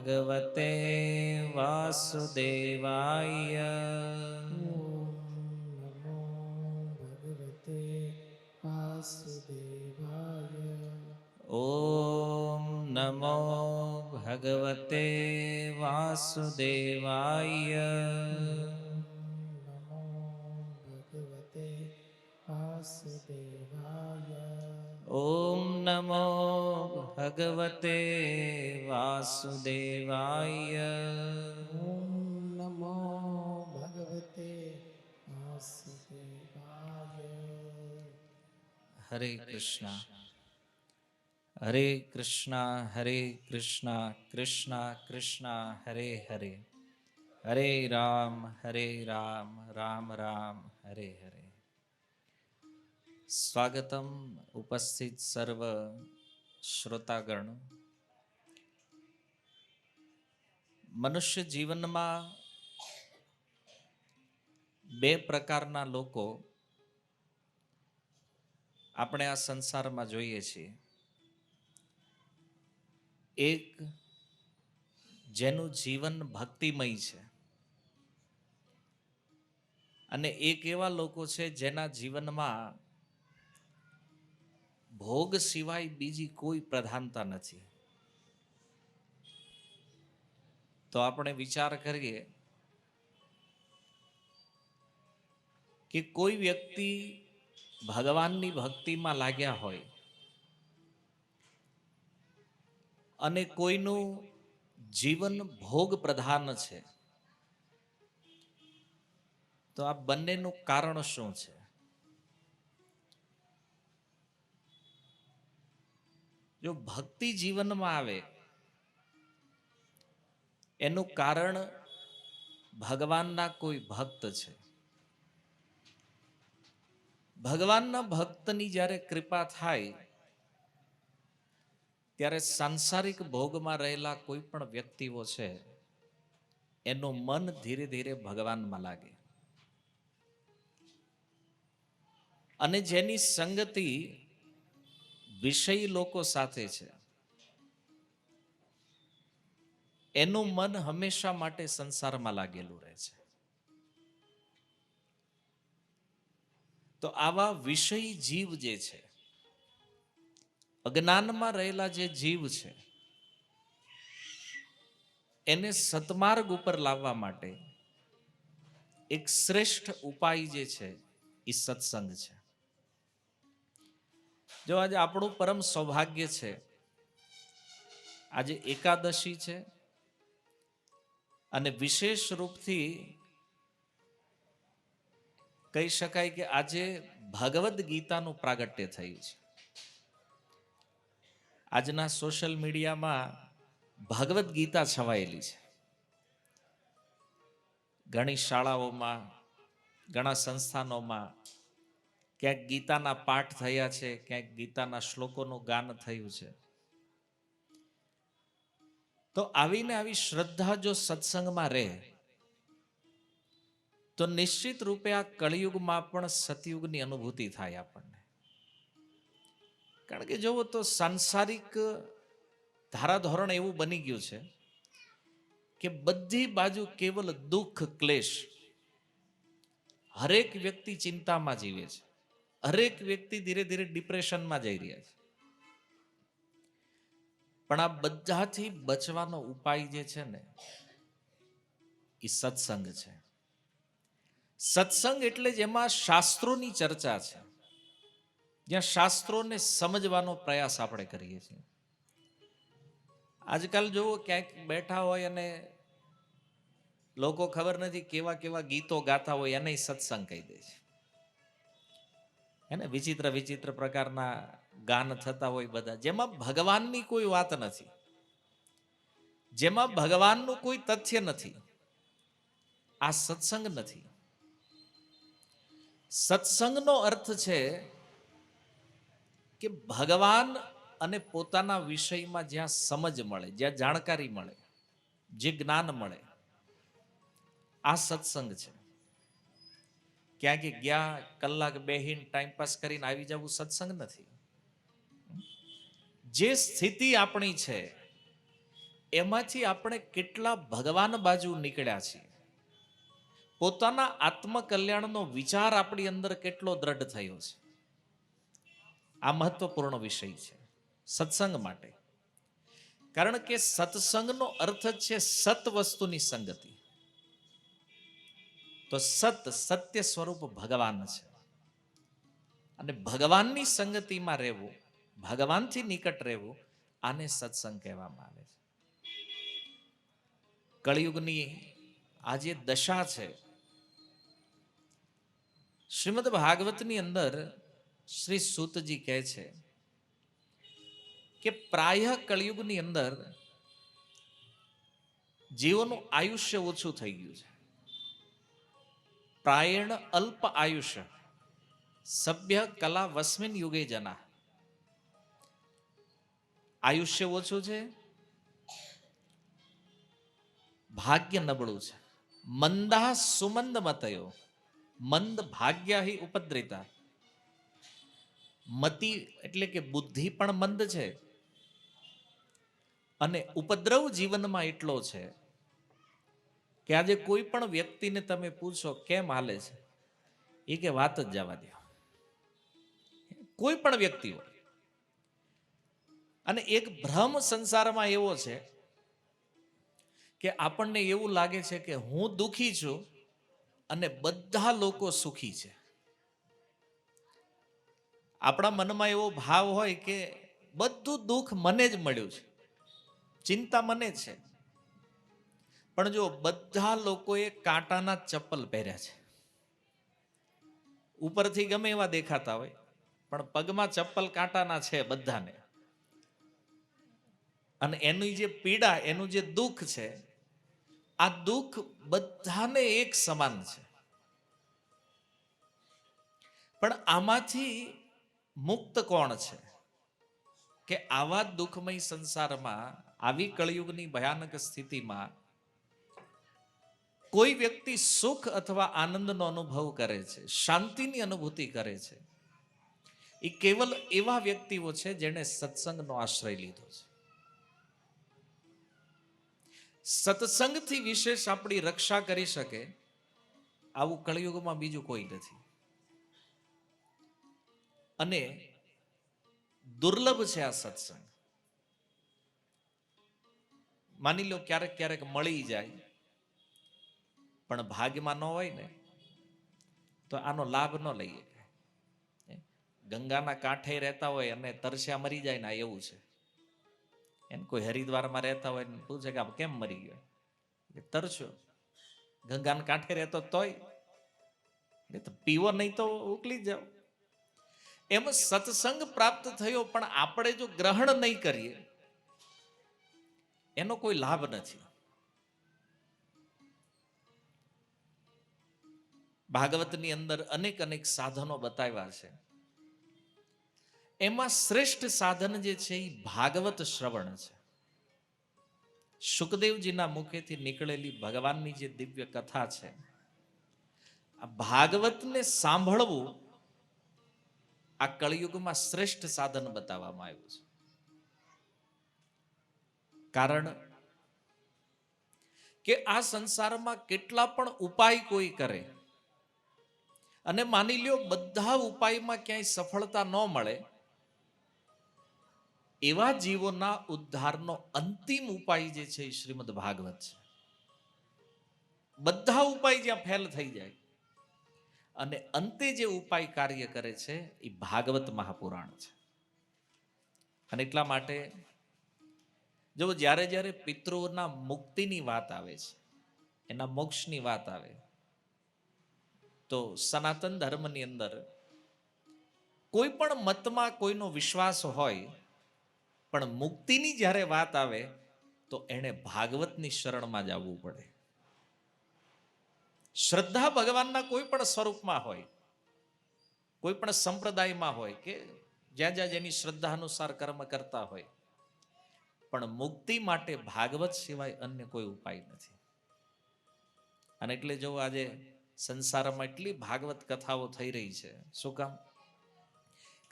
ભગવતે વાસુદેવાય. ઓમ નમો ભગવતે વાસુદેવાય. ઓમ નમો ભગવતે વાસુદેવાય. ઓમ નમો ભગવતે વાસુદેવાય. હરે કૃષ્ણ હરે કૃષ્ણ હરે કૃષ્ણ કૃષ્ણ કૃષ્ણ હરે હરે, હરે રામ રામ રામ હરે હરે. સ્વાગતમ ઉપસ્થિત સર્વ શ્રોતાગણ. મનુષ્ય જીવનમાં બે પ્રકારના લોકો આપણે આ સંસારમાં જોઈએ છીએ. એક જેનું જીવન ભક્તિમય છે, અને એક એવા લોકો છે જેના જીવનમાં ભોગ સિવાય બીજી કોઈ પ્રધાનતા નથી. તો આપણે વિચાર કરીએ કે કોઈ વ્યક્તિ ભગવાનની ભક્તિમાં લાગ્યા હોય અને કોઈનું જીવન ભોગ પ્રધાન છે, તો આ બંનેનું કારણ શું છે? જો ભક્તિ જીવનમાં આવે એનું કારણ ભગવાનના કોઈ ભક્ત છે. ભગવાનના ભક્તની જ્યારે કૃપા થાય ત્યારે સાંસારિક ભોગમાં રહેલા કોઈ પણ વ્યક્તિઓ છે એનું મન ધીરે ધીરે ભગવાનમાં લાગે. અને જેની સંગતિ વિષયી લોકો સાથે છે એનું મન હંમેશા માટે સંસારમાં લાગેલું રહે છે. તો આવા વિષયી જીવ જે છે, અજ્ઞાનમાં રહેલા જે જીવ છે, એને સતમાર્ગ ઉપર લાવવા માટે એક શ્રેષ્ઠ ઉપાય જે છે એ સત્સંગ છે. જો આજે આપણું પરમ સૌભાગ્ય છે, આજે એકાદશી છે અને વિશેષ રૂપથી કહી શકાય કે આજે ભગવદ્ ગીતાનું પ્રાગટ્ય થયું છે. આજના સોશિયલ મીડિયામાં ભગવદ્ ગીતા છવાયેલી છે. ઘણી શાળાઓમાં, ઘણા સંસ્થાનોમાં ક્યાંક ગીતાના પાઠ થયા છે, ક્યાંક ગીતાના શ્લોકોનું ગાન થયું છે. તો આવીને આવી શ્રદ્ધા જો સત્સંગમાં રહે તો નિશ્ચિત રૂપે આ કળિયુગમાં પણ સતયુગની અનુભૂતિ થાય આપણને. કારણ કે જોવો તો સાંસારિક ધારાધોરણ એવું બની ગયું છે કે બધી બાજુ કેવલ દુઃખ, ક્લેશ. હરેક વ્યક્તિ ચિંતામાં જીવે છે, હરેક વ્યક્તિ ધીરે ધીરે ડિપ્રેશનમાં જઈ રહ્યા છે. પણ આ બધાથી બચવાનો ઉપાય જે છે ને એ સત્સંગ છે. સત્સંગ એટલે જ એમાં શાસ્ત્રોની ચર્ચા છે, જ્યાં શાસ્ત્રોને સમજવાનો પ્રયાસ આપણે કરીએ છીએ. આજકાલ જોવો ક્યાંક બેઠા હોય અને લોકો ખબર નથી કેવા કેવા ગીતો ગાતા હોય એને સત્સંગ કહી દે છે. એને વિચિત્ર વિચિત્ર પ્રકારના ગાન થતા હોય બધા, જેમાં ભગવાનની કોઈ વાત નથી, જેમાં ભગવાનનું કોઈ તથ્ય નથી. આ સત્સંગ નથી. સત્સંગનો અર્થ છે કે ભગવાન અને પોતાના વિષયમાં જ્યાં સમજ મળે, જ્યાં જાણકારી મળે, જે જ્ઞાન મળે, આ સત્સંગ છે. ક્યાંક ગયા કલાક બેહીને ટાઈમપાસ કરીને આવી જવું સત્સંગ નથી. જે સ્થિતિ આપણી છે એમાંથી આપણે કેટલા ભગવાન બાજુ નીકળ્યા છીએ, પોતાના આત્મકલ્યાણનો વિચાર આપણી અંદર કેટલો દ્રઢ થયો છે. આ મહત્વપૂર્ણ વિષય છે સત્સંગ માટે. કારણ કે સત્સંગનો અર્થ જ છે સત વસ્તુની સંગતિ. તો સત્ય સ્વરૂપ ભગવાન છે, અને ભગવાનની સંગતિમાં રહેવું, ભગવાનથી નિકટ રહેવું, આને સત્સંગ કહેવામાં આવે છે. કળિયુગની આ જે દશા છે, શ્રીમદ ભાગવતની અંદર શ્રી સૂતજી કહે છે કે પ્રાય કળિયુગની અંદર જીવોનું આયુષ્ય ઓછું થઈ ગયું છે. પ્રાયણ અલ્પ આયુષ્ય સભ્ય કલા વસ્મિન યુગે જના. આયુષ્ય ઓછું છે, ભાગ્ય નબળું છે. મંદા સુમંદ મતયો મંદ ભાગ્યા હિ ઉપદ્રિતા. મતિ એટલે કે બુદ્ધિ પણ મંદ છે, અને ઉપદ્રવ જીવનમાં એટલો છે કે આજે કોઈ પણ વ્યક્તિને તમે પૂછો કેમ હાલે છે, એ કે વાત જ જવા દો. કોઈ પણ વ્યક્તિ હોય. અને એક ભ્રમ સંસારમાં એવો છે કે આપણને એવું લાગે છે કે હું દુખી છું અને બધા લોકો સુખી છે. આપણા મનમાં એવો ભાવ હોય કે બધું દુઃખ મને જ મળ્યું છે, ચિંતા મને જ છે. પણ જો બધા લોકોએ કાંટાના ચપ્પલ પહેર્યા છે, ઉપરથી ગમે એવા દેખાતા હોય, પણ પગમાં ચપ્પલ કાંટાના છે બધાને. અને એની જે પીડા, એનું જે દુઃખ છે, આ દુઃખ બધાને એક સમાન છે. પણ આમાંથી મુક્ત કોણ છે કે આવા દુઃખમય સંસારમાં, આવી કળિયુગની ભયાનક સ્થિતિમાં કોઈ વ્યક્તિ સુખ અથવા આનંદનો અનુભવ કરે છે, શાંતિની અનુભૂતિ કરે છે, એ કેવલ એવા વ્યક્તિઓ છે જેણે સત્સંગનો આશ્રય લીધો છે. સત્સંગથી વિશેષ આપણી રક્ષા કરી શકે આવું કળિયુગમાં બીજું કોઈ નથી. અને દુર્લભ છે આ સત્સંગ. માની લો ક્યારેક ક્યારેક મળી જાય, પણ ભાગ્યમાં ન હોય ને તો આનો લાભ ન લઈએ. ગંગાના કાંઠે રહેતા હોય અને તરસ્યા મરી જાય ને, એવું છે. એને કોઈ હરિદ્વારમાં રહેતા હોય ને પૂછે કે આમ કેમ મરી ગયો, તરસ્યો. ગંગાના કાંઠે રહેતો તોય તો પીવો નહીં તો ઉકલી જાઓ. એમ સત્સંગ પ્રાપ્ત થયો, પણ આપણે જો ગ્રહણ નહીં કરીએ એનો કોઈ લાભ નથી. ભાગવતની અંદર અનેક અનેક સાધનો બતાવ્યા છે. એમાં શ્રેષ્ઠ સાધન જે છે એ ભાગવત શ્રવણ છે. સુખદેવજીના મુખેથી નીકળેલી ભગવાનની જે દિવ્ય કથા છે, આ ભાગવતને સાંભળવું આ કળિયુગમાં શ્રેષ્ઠ સાધન બતાવવામાં આવ્યું છે. કારણ કે આ સંસારમાં કેટલા પણ ઉપાય કોઈ કરે, અને માની લ્યો બધા ઉપાયમાં ક્યાંય સફળતા ન મળે, એવા જીવોના ઉદ્ધારનો અંતિમ ઉપાય જે છે એ શ્રીમદ ભાગવત છે. બધા ઉપાય જ્યાં ફેલ થઈ જાય અને અંતે જે ઉપાય કાર્ય કરે છે એ ભાગવત મહાપુરાણ છે. અને એટલા માટે જો જ્યારે જ્યારે પિતૃઓના મુક્તિની વાત આવે છે, એના મોક્ષની વાત આવે, તો સનાતન ધર્મની અંદર કોઈ પણ મતમાં કોઈનો વિશ્વાસ હોય, પણ મુક્તિની જ્યારે વાત આવે તો એણે ભાગવતની શરણમાં જ આવવું પડે. શ્રદ્ધા ભગવાનના કોઈ પણ સ્વરૂપમાં હોય, કોઈ પણ સંપ્રદાયમાં હોય, કે જ્યાં જ્યાં જેની શ્રદ્ધા અનુસાર કર્મ કરતા હોય, પણ મુક્તિ માટે ભાગવત સિવાય અન્ય કોઈ ઉપાય નથી. અને એટલે જો આજે સંસારમાં એટલી ભાગવત કથાઓ થઈ રહી છે, શું કામ?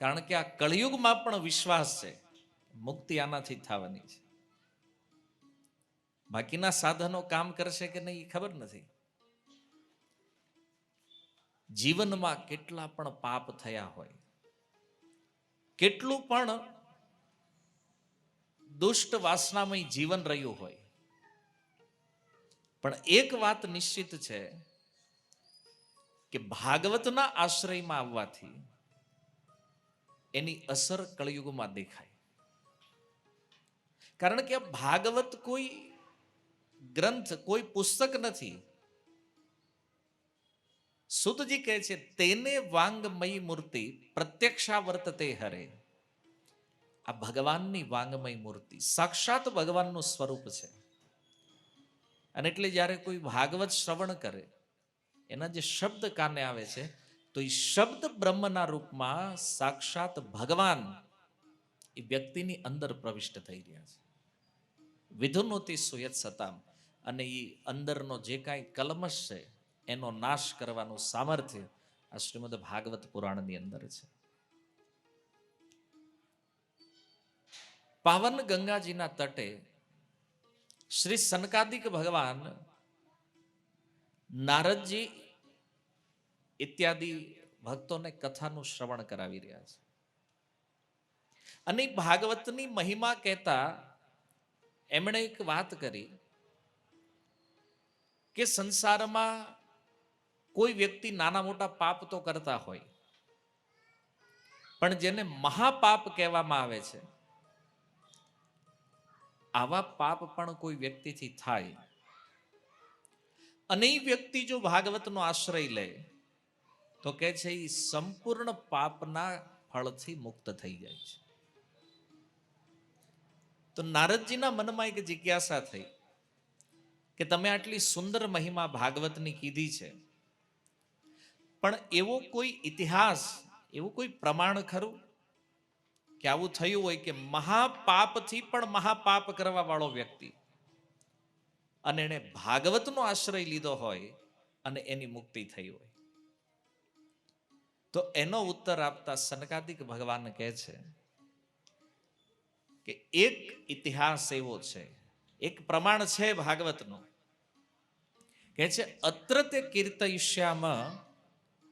કારણ કે આ કળિયુગમાં પણ વિશ્વાસ છે મુક્તિ આનાથી થવાની છે. બાકીના સાધનો કામ કરશે કે નહીં એ ખબર નથી. જીવનમાં કેટલા પણ પાપ થયા હોય, કેટલું પણ દુષ્ટ વાસનામય જીવન રહ્યું હોય, પણ એક વાત નિશ્ચિત છે કે ભાગવતના આશ્રયમાં આવવાથી એની અસર કળયુગમાં દેખાય. કારણ કે ભાગવત કોઈ ગ્રંથ, કોઈ પુસ્તક નથી. સુતજી કહે છે, તેને વાંગમયી મૂર્તિ પ્રત્યક્ષાવર્તતે હરે. આ ભગવાનની વાંગમય મૂર્તિ સાક્ષાત ભગવાનનું સ્વરૂપ છે. અને એટલે જ્યારે કોઈ ભાગવત શ્રવણ કરે, એના જે શબ્દ કાને આવે છે, તો એ શબ્દ બ્રહ્મના રૂપમાં સાક્ષાત ભગવાન એ વ્યક્તિની અંદર પ્રવિષ્ટ થઈ રહ્યા છે. વિધુનોતિ સુયત સતામ. અને એ અંદરનો જે કાંઈ કલમશ છે એનો નાશ કરવાનું સામર્થ્ય આ શ્રીમદ ભાગવત પુરાણની અંદર છે. પાવન ગંગાજીના તટે શ્રી સનકાદિક ભગવાન, નારદજી ઇત્યાદિ ભક્તોને કથાનું શ્રવણ કરાવી રહ્યા છે. અને ભાગવતની મહિમા કહેતા એમણે એક વાત કરી કે સંસારમાં કોઈ વ્યક્તિ નાના મોટા પાપ તો કરતા હોય, પણ જેને મહાપાપ કહેવામાં આવે છે, આવા પાપ પણ કોઈ વ્યક્તિથી થાય અને એ વ્યક્તિ જો ભાગવતનો આશ્રય લે તો કહે છે એ સંપૂર્ણ પાપના ફળથી મુક્ત થઈ જાય છે. તો નારદજીના મનમાં એક જિજ્ઞાસા થઈ કે તમે આટલી સુંદર મહિમા ભાગવતની કીધી છે, પણ એવો કોઈ ઇતિહાસ, એવું કોઈ પ્રમાણ ખરું કે આવું થયું હોય કે મહાપાપથી પણ મહાપાપ કરવા વાળો વ્યક્તિ અને એને ભાગવતનો આશ્રય લીધો હોય અને એની મુક્તિ થઈ હોય? તો એનો ઉત્તર આપતા સનકાદિક ભગવાન કહે છે કે એક ઇતિહાસ એવો છે, એક પ્રમાણ છે ભાગવતનું, કહે છે અત્ર તે કીર્તયિષ્યામ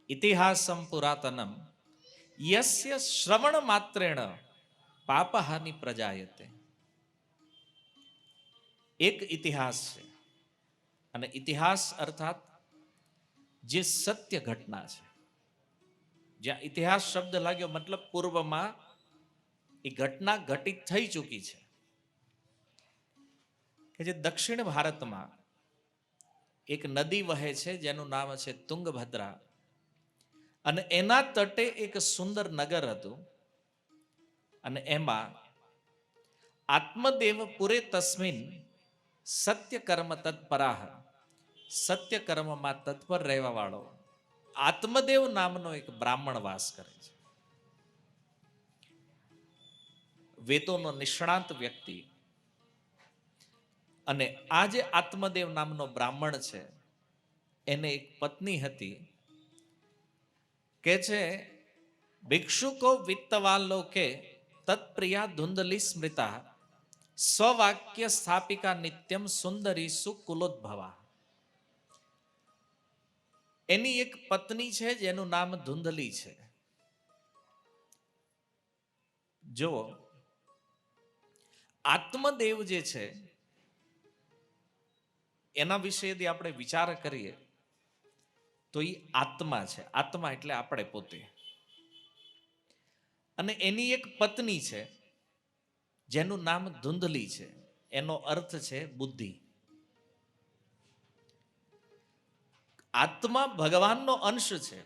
ઇતિહાસમ પુરાતનમ યસ્ય શ્રવણ માત્રેણ પાપહાનિ પ્રજાયતે. એક ઇતિહાસ છે, અને ઇતિહાસ અર્થાત જે સત્ય ઘટના છે. જ્યાં ઇતિહાસ શબ્દ લાગ્યો મતલબ પૂર્વમાં એ ઘટના ઘટિત થઈ ચૂકી છે. કે જે દક્ષિણ ભારતમાં એક નદી વહે છે જેનું નામ છે તુંગભદ્રા, અને એના તટે એક સુંદર નગર હતું, અને એમાં આત્મદેવ પુરે તસ્મિન સત્ય કર્મ તત્પરાહ, સત્ય કર્મમાં તત્પર રહેવા વાળો આત્મદેવ નામનો એક બ્રાહ્મણ વાસ કરે છે. વેદોનો નિષ્ણાંત વ્યક્તિ. અને આ જે આત્મદેવ નામનો બ્રાહ્મણ છે એને એક પત્ની હતી. કે છે ભિક્ષુકો વિત્તવાન લોકે તત્પ્રિયા ધુંધલી સ્મૃતા સ્વવાક્ય સ્થાપિકા નિત્યમ સુંદરી સુકુલોદ્ભવા. એની એક પત્ની છે જેનું નામ ધુંધલી છે. જો આત્મદેવ જે છે એના વિશે यदि આપણે વિચાર કરીએ તો એ આત્મા છે. આત્મા એટલે આપણે પોતે. અને એની એક પત્ની છે જેનું નામ ધુંધલી છે. એનો અર્થ છે બુદ્ધિ. આત્મા ભગવાનનો અંશ છે,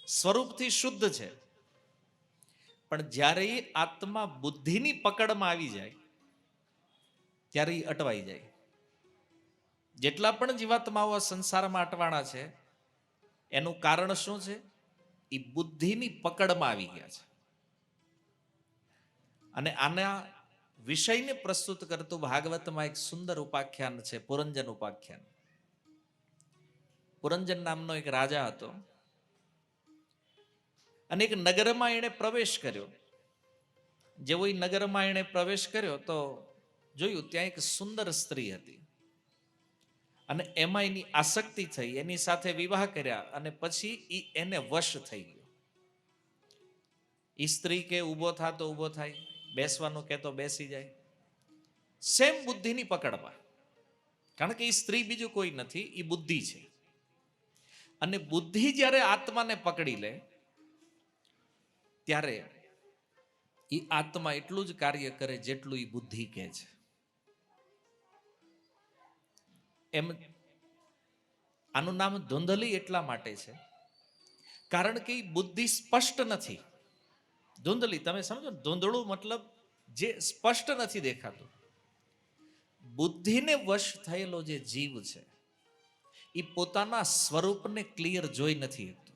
સ્વરૂપથી શુદ્ધ છે, પણ જ્યારે એ આત્મા બુદ્ધિની પકડમાં આવી જાય ત્યારે એ અટવાઈ જાય. જેટલા પણ જીવાત્માઓ સંસારમાં અટવાણા છે એનું કારણ શું છે? એ બુદ્ધિની પકડમાં આવી ગયા છે. અને આના વિષયને પ્રસ્તુત કરતું ભાગવતમાં એક સુંદર ઉપાખ્યાન છે, પુરંજન ઉપાખ્યાન. પુરંજન નામનો એક રાજા હતો, અને એક નગરમાં એણે પ્રવેશ કર્યો. જેવો એ નગરમાં એણે પ્રવેશ કર્યો તો જોયું ત્યાં એક સુંદર સ્ત્રી હતી. અને એમાં એની આસક્તિ થઈ, એની સાથે વિવાહ કર્યા અને પછી એને વશ થઈ ગયો. સ્ત્રી કે ઊભો થા તો ઊભો થાય, બેસવાનું કે તો બેસી જાય, સેમ બુદ્ધિની પકડમાં. કારણ કે એ સ્ત્રી બીજું કોઈ નથી, એ બુદ્ધિ છે. અને બુદ્ધિ જ્યારે આત્માને પકડી લે ત્યારે એ આત્મા એટલું જ કાર્ય કરે જેટલું એ બુદ્ધિ કહે છે. એમ આનું નામ ધૂંધલી એટલા માટે છે કારણ કે એ બુદ્ધિ સ્પષ્ટ નથી. ધૂંધલી તમે સમજો ને, ધૂંધળું મતલબ જે સ્પષ્ટ નથી દેખાતું. બુદ્ધિને વશ થયેલો જે જીવ છે એ પોતાના સ્વરૂપને ક્લિયર જોઈ નથી શકતો.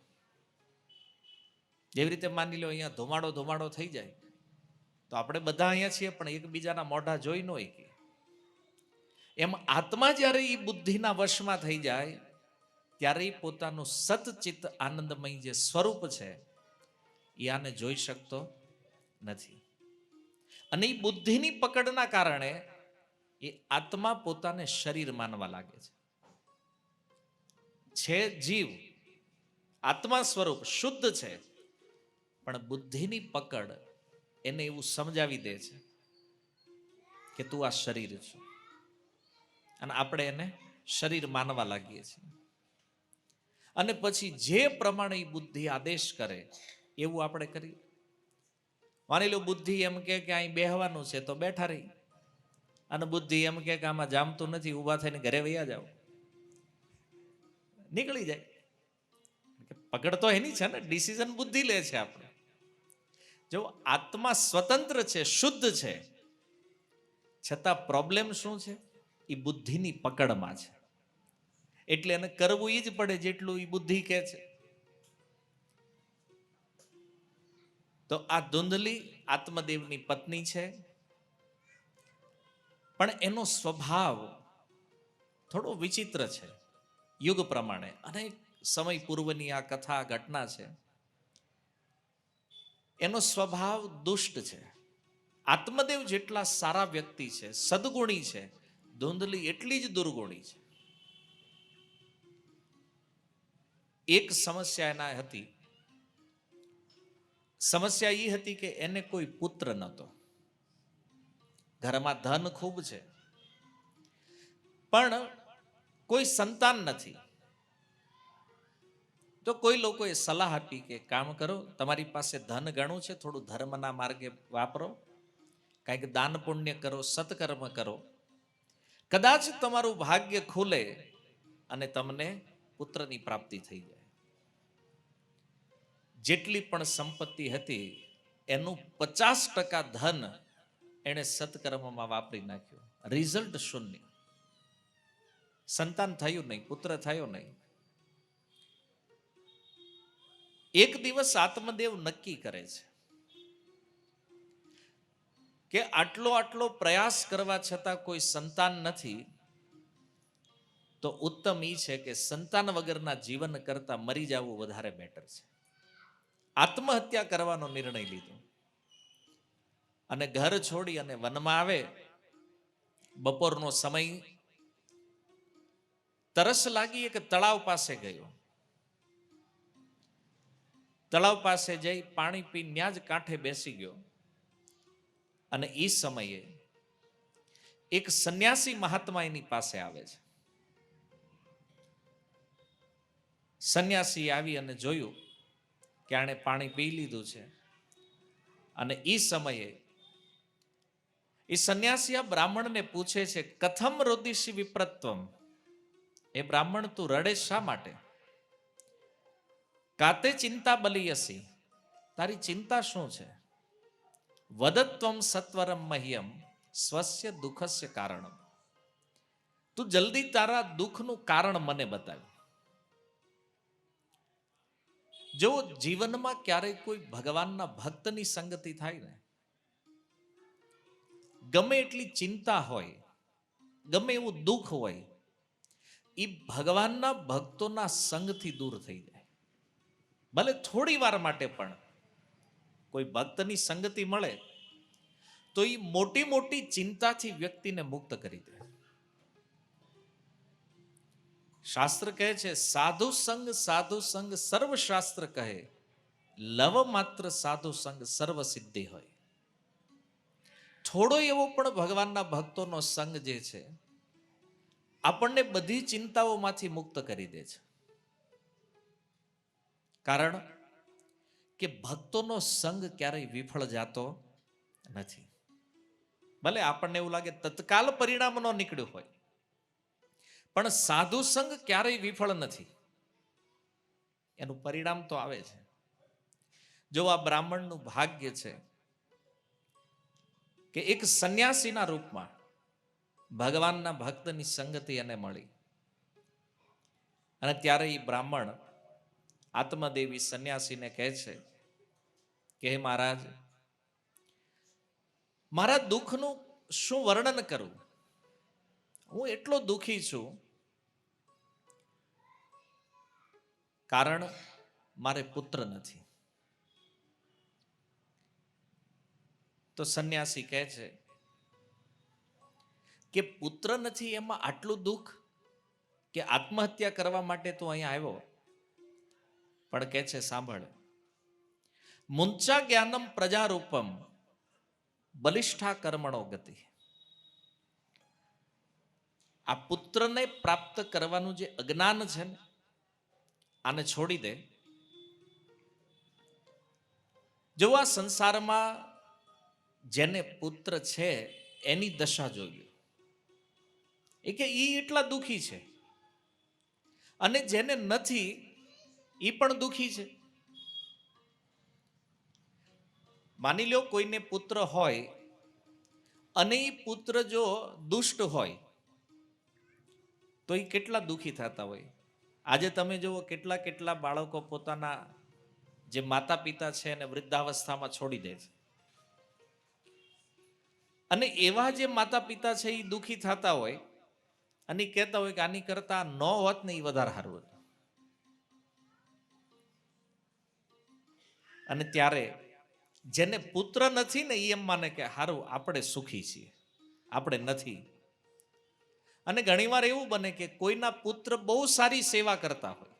જેવી રીતે માની લો અહીંયા ધુમાડો ધુમાડો થઈ જાય તો આપણે બધા અહીંયા છીએ પણ એકબીજાના મોઢા જોઈ ન હોય કે એમ આત્મા જ્યારે એ બુદ્ધિના વશમાં થઈ જાય ત્યારે એ પોતાનું સતચિત્ત આનંદમય જે સ્વરૂપ છે એ આને જોઈ શકતો નથી. અને એ બુદ્ધિની પકડના કારણે એ આત્મા પોતાને શરીર માનવા લાગે છે. જીવ આત્મા સ્વરૂપ શુદ્ધ છે પણ બુદ્ધિની પકડ એને એવું સમજાવી દે છે કે તું આ શરીર છે, અને આપણે એને શરીર માનવા લાગીએ છીએ. અને પછી જે પ્રમાણે એ બુદ્ધિ આદેશ કરે એવું આપણે કરીએ. માની લો બુદ્ધિ એમ કે અહીં બેહવાનું છે તો બેઠા રહી, અને બુદ્ધિ એમ કે આમાં જામતું નથી, ઊભા થઈને ઘરે વયા જાઓ, નીકળી જાય. પકડ તો એની છે ને, ડિસિઝન બુદ્ધિ લે છે. આપણે જો આત્મા સ્વતંત્ર છે, શુદ્ધ છે, છતાં પ્રોબ્લેમ શું છે? એ બુદ્ધિની પકડમાં છે. એટલે એને કરવું એ જ પડે જેટલું એ બુદ્ધિ કહે છે. તો આ ધુંધલી આત્મદેવની પત્ની છે, પણ એનો સ્વભાવ થોડો વિચિત્ર છે. યુગ પ્રમાણે અનેક સમય પૂર્વની આ કથા ઘટના છે. એનો સ્વભાવ દુષ્ટ છે. આત્મદેવ જેટલા સારા વ્યક્તિ છે, સદગુણી છે, ધુંધલી એટલી જ દુર્ગુણી છે. એક સમસ્યા એના હતી. સમસ્યા એ હતી કે એને કોઈ પુત્ર નહોતો. ઘરમાં ધન ખૂબ છે પણ કોઈ સંતાન નથી. તો કોઈ લોકોએ સલાહ આપી કે કામ કરો, તમારી પાસે ધન ઘણું છે, થોડું ધર્મના માર્ગે વાપરો, કાંઈક દાન પુણ્ય કરો, સત્કર્મ કરો, કદાચ તમારું ભાગ્ય ખુલે અને તમને પુત્રની પ્રાપ્તિ થઈ જાય. જેટલી પણ સંપત્તિ હતી એનું 50% ધન એણે સત્કર્મમાં વાપરી નાખ્યું. રિઝલ્ટ શૂન્ય. સંતાન થયું નહીં, પુત્ર થયો નહીં. એક દિવસ આત્મદેવ નક્કી કરે છે કે આટલો પ્રયાસ કરવા છતાં કોઈ સંતાન નથી, તો ઉત્તમ એ છે કે સંતાન વગરના જીવન કરતા મરી જવું વધારે બેટર છે. આત્મહત્યા કરવાનો નિર્ણય લીધો અને ઘર છોડી અને વનમાં આવે. બપોરનો સમય, તરસ લાગી એક તળાવ પાસે ગયો. તળાવ પાસે જઈ પાણી પી ત્યાં જ કાંઠે બેસી ગયો. અને એ સમયે એક સંન્યાસી મહાત્મા એની પાસે આવે છે. સંન્યાસી આવી અને જોયું કે આણે પાણી પી લીધું છે. અને એ સમયે એ સંન્યાસી આ બ્રાહ્મણને પૂછે છે, કથમ રોદિષી વિપ્રત્વમ. એ બ્રાહ્મણ, તું રડે શા માટે? કાતે ચિંતા બલિયસી, તારી ચિંતા શું છે? વદત્વમ સત્વરમ મહ્યમ સ્વસ્ય દુઃખસ્ય કારણમ. તું જલ્દી તારા દુઃખનું કારણ મને બતાવ. જો જીવનમાં ક્યારેય કોઈ ભગવાનના ભક્તની સંગતિ થાય ને, ગમે એટલી ચિંતા હોય, ગમે એવું દુઃખ હોય, એ ભગવાનના ભક્તોના સંગથી દૂર થઈ જાય. ભલે થોડી વાર માટે પણ કોઈ ભક્તની સંગતિ મળે તો એ મોટી મોટી ચિંતાથી વ્યક્તિને મુક્ત કરી દે. શાસ્ત્ર કહે છે સાધુ સંગ સર્વ શાસ્ત્ર કહે, લવ માત્ર સાધુ સંગ સર્વ સિદ્ધિ હોય. થોડો એવો પણ ભગવાનના ભક્તોનો સંગ જે છે આપણને બધી ચિંતાઓમાંથી મુક્ત કરી દે છે. કારણ કે ભક્તોનો સંગ ક્યારેય વિફળ જાતો નથી. ભલે આપણને એવું લાગે તત્કાલ પરિણામ ન નીકળ્યું હોય, પણ સાધુ સંગ ક્યારેય વિફળ નથી. એનું પરિણામ તો આવે છે. જો આ બ્રાહ્મણનું ભાગ્ય છે કે એક સંન્યાસીના રૂપમાં ભગવાનના ભક્તની સંગતિ એને મળી, અને ત્યારે એ બ્રાહ્મણ આત્મદેવી સંન્યાસીને કહે છે કે હે મહારાજ, મારા દુઃખનું શું વર્ણન કરું? હું એટલો દુઃખી છું, કારણ મારે પુત્ર નથી. તો સંન્યાસી કહે છે કે પુત્ર નથી એમાં આટલું દુઃખ કે આત્મહત્યા કરવા માટે તું અહીંયા આવ્યો? પણ કહે છે સાંભળ, મુંચા જ્ઞાનમ પ્રજારૂપમ બલિષ્ઠા કર્મણો ગતિ. આ પુત્રને પ્રાપ્ત કરવાનું જે અજ્ઞાન છે ને, આને છોડી દે. જો આ સંસારમાં જેને પુત્ર છે એની દશા જોઈએ, એ કે ઈ એટલા દુઃખી છે, અને જેને નથી ઈ પણ દુઃખી છે. માની લો કોઈને પુત્ર હોય અને એ પુત્ર જો દુષ્ટ હોય તો એ કેટલા દુઃખી થતા હોય. આજે તમે જુઓ કેટલા કેટલા બાળકો પોતાના જે માતા પિતા છે એને વૃદ્ધાવસ્થામાં છોડી દે છે, અને એવા જે માતા પિતા છે એ દુઃખી થતા હોય અને કહેતા હોય કે આની કરતા ન હોત ને એ વધારે સારું હતું. અને ત્યારે જેને પુત્ર નથી ને એ એમ માને કે હારું આપણે સુખી છીએ, આપણે નથી. અને ઘણીવાર એવું બને કે કોઈના પુત્ર બહુ સારી સેવા કરતા હોય,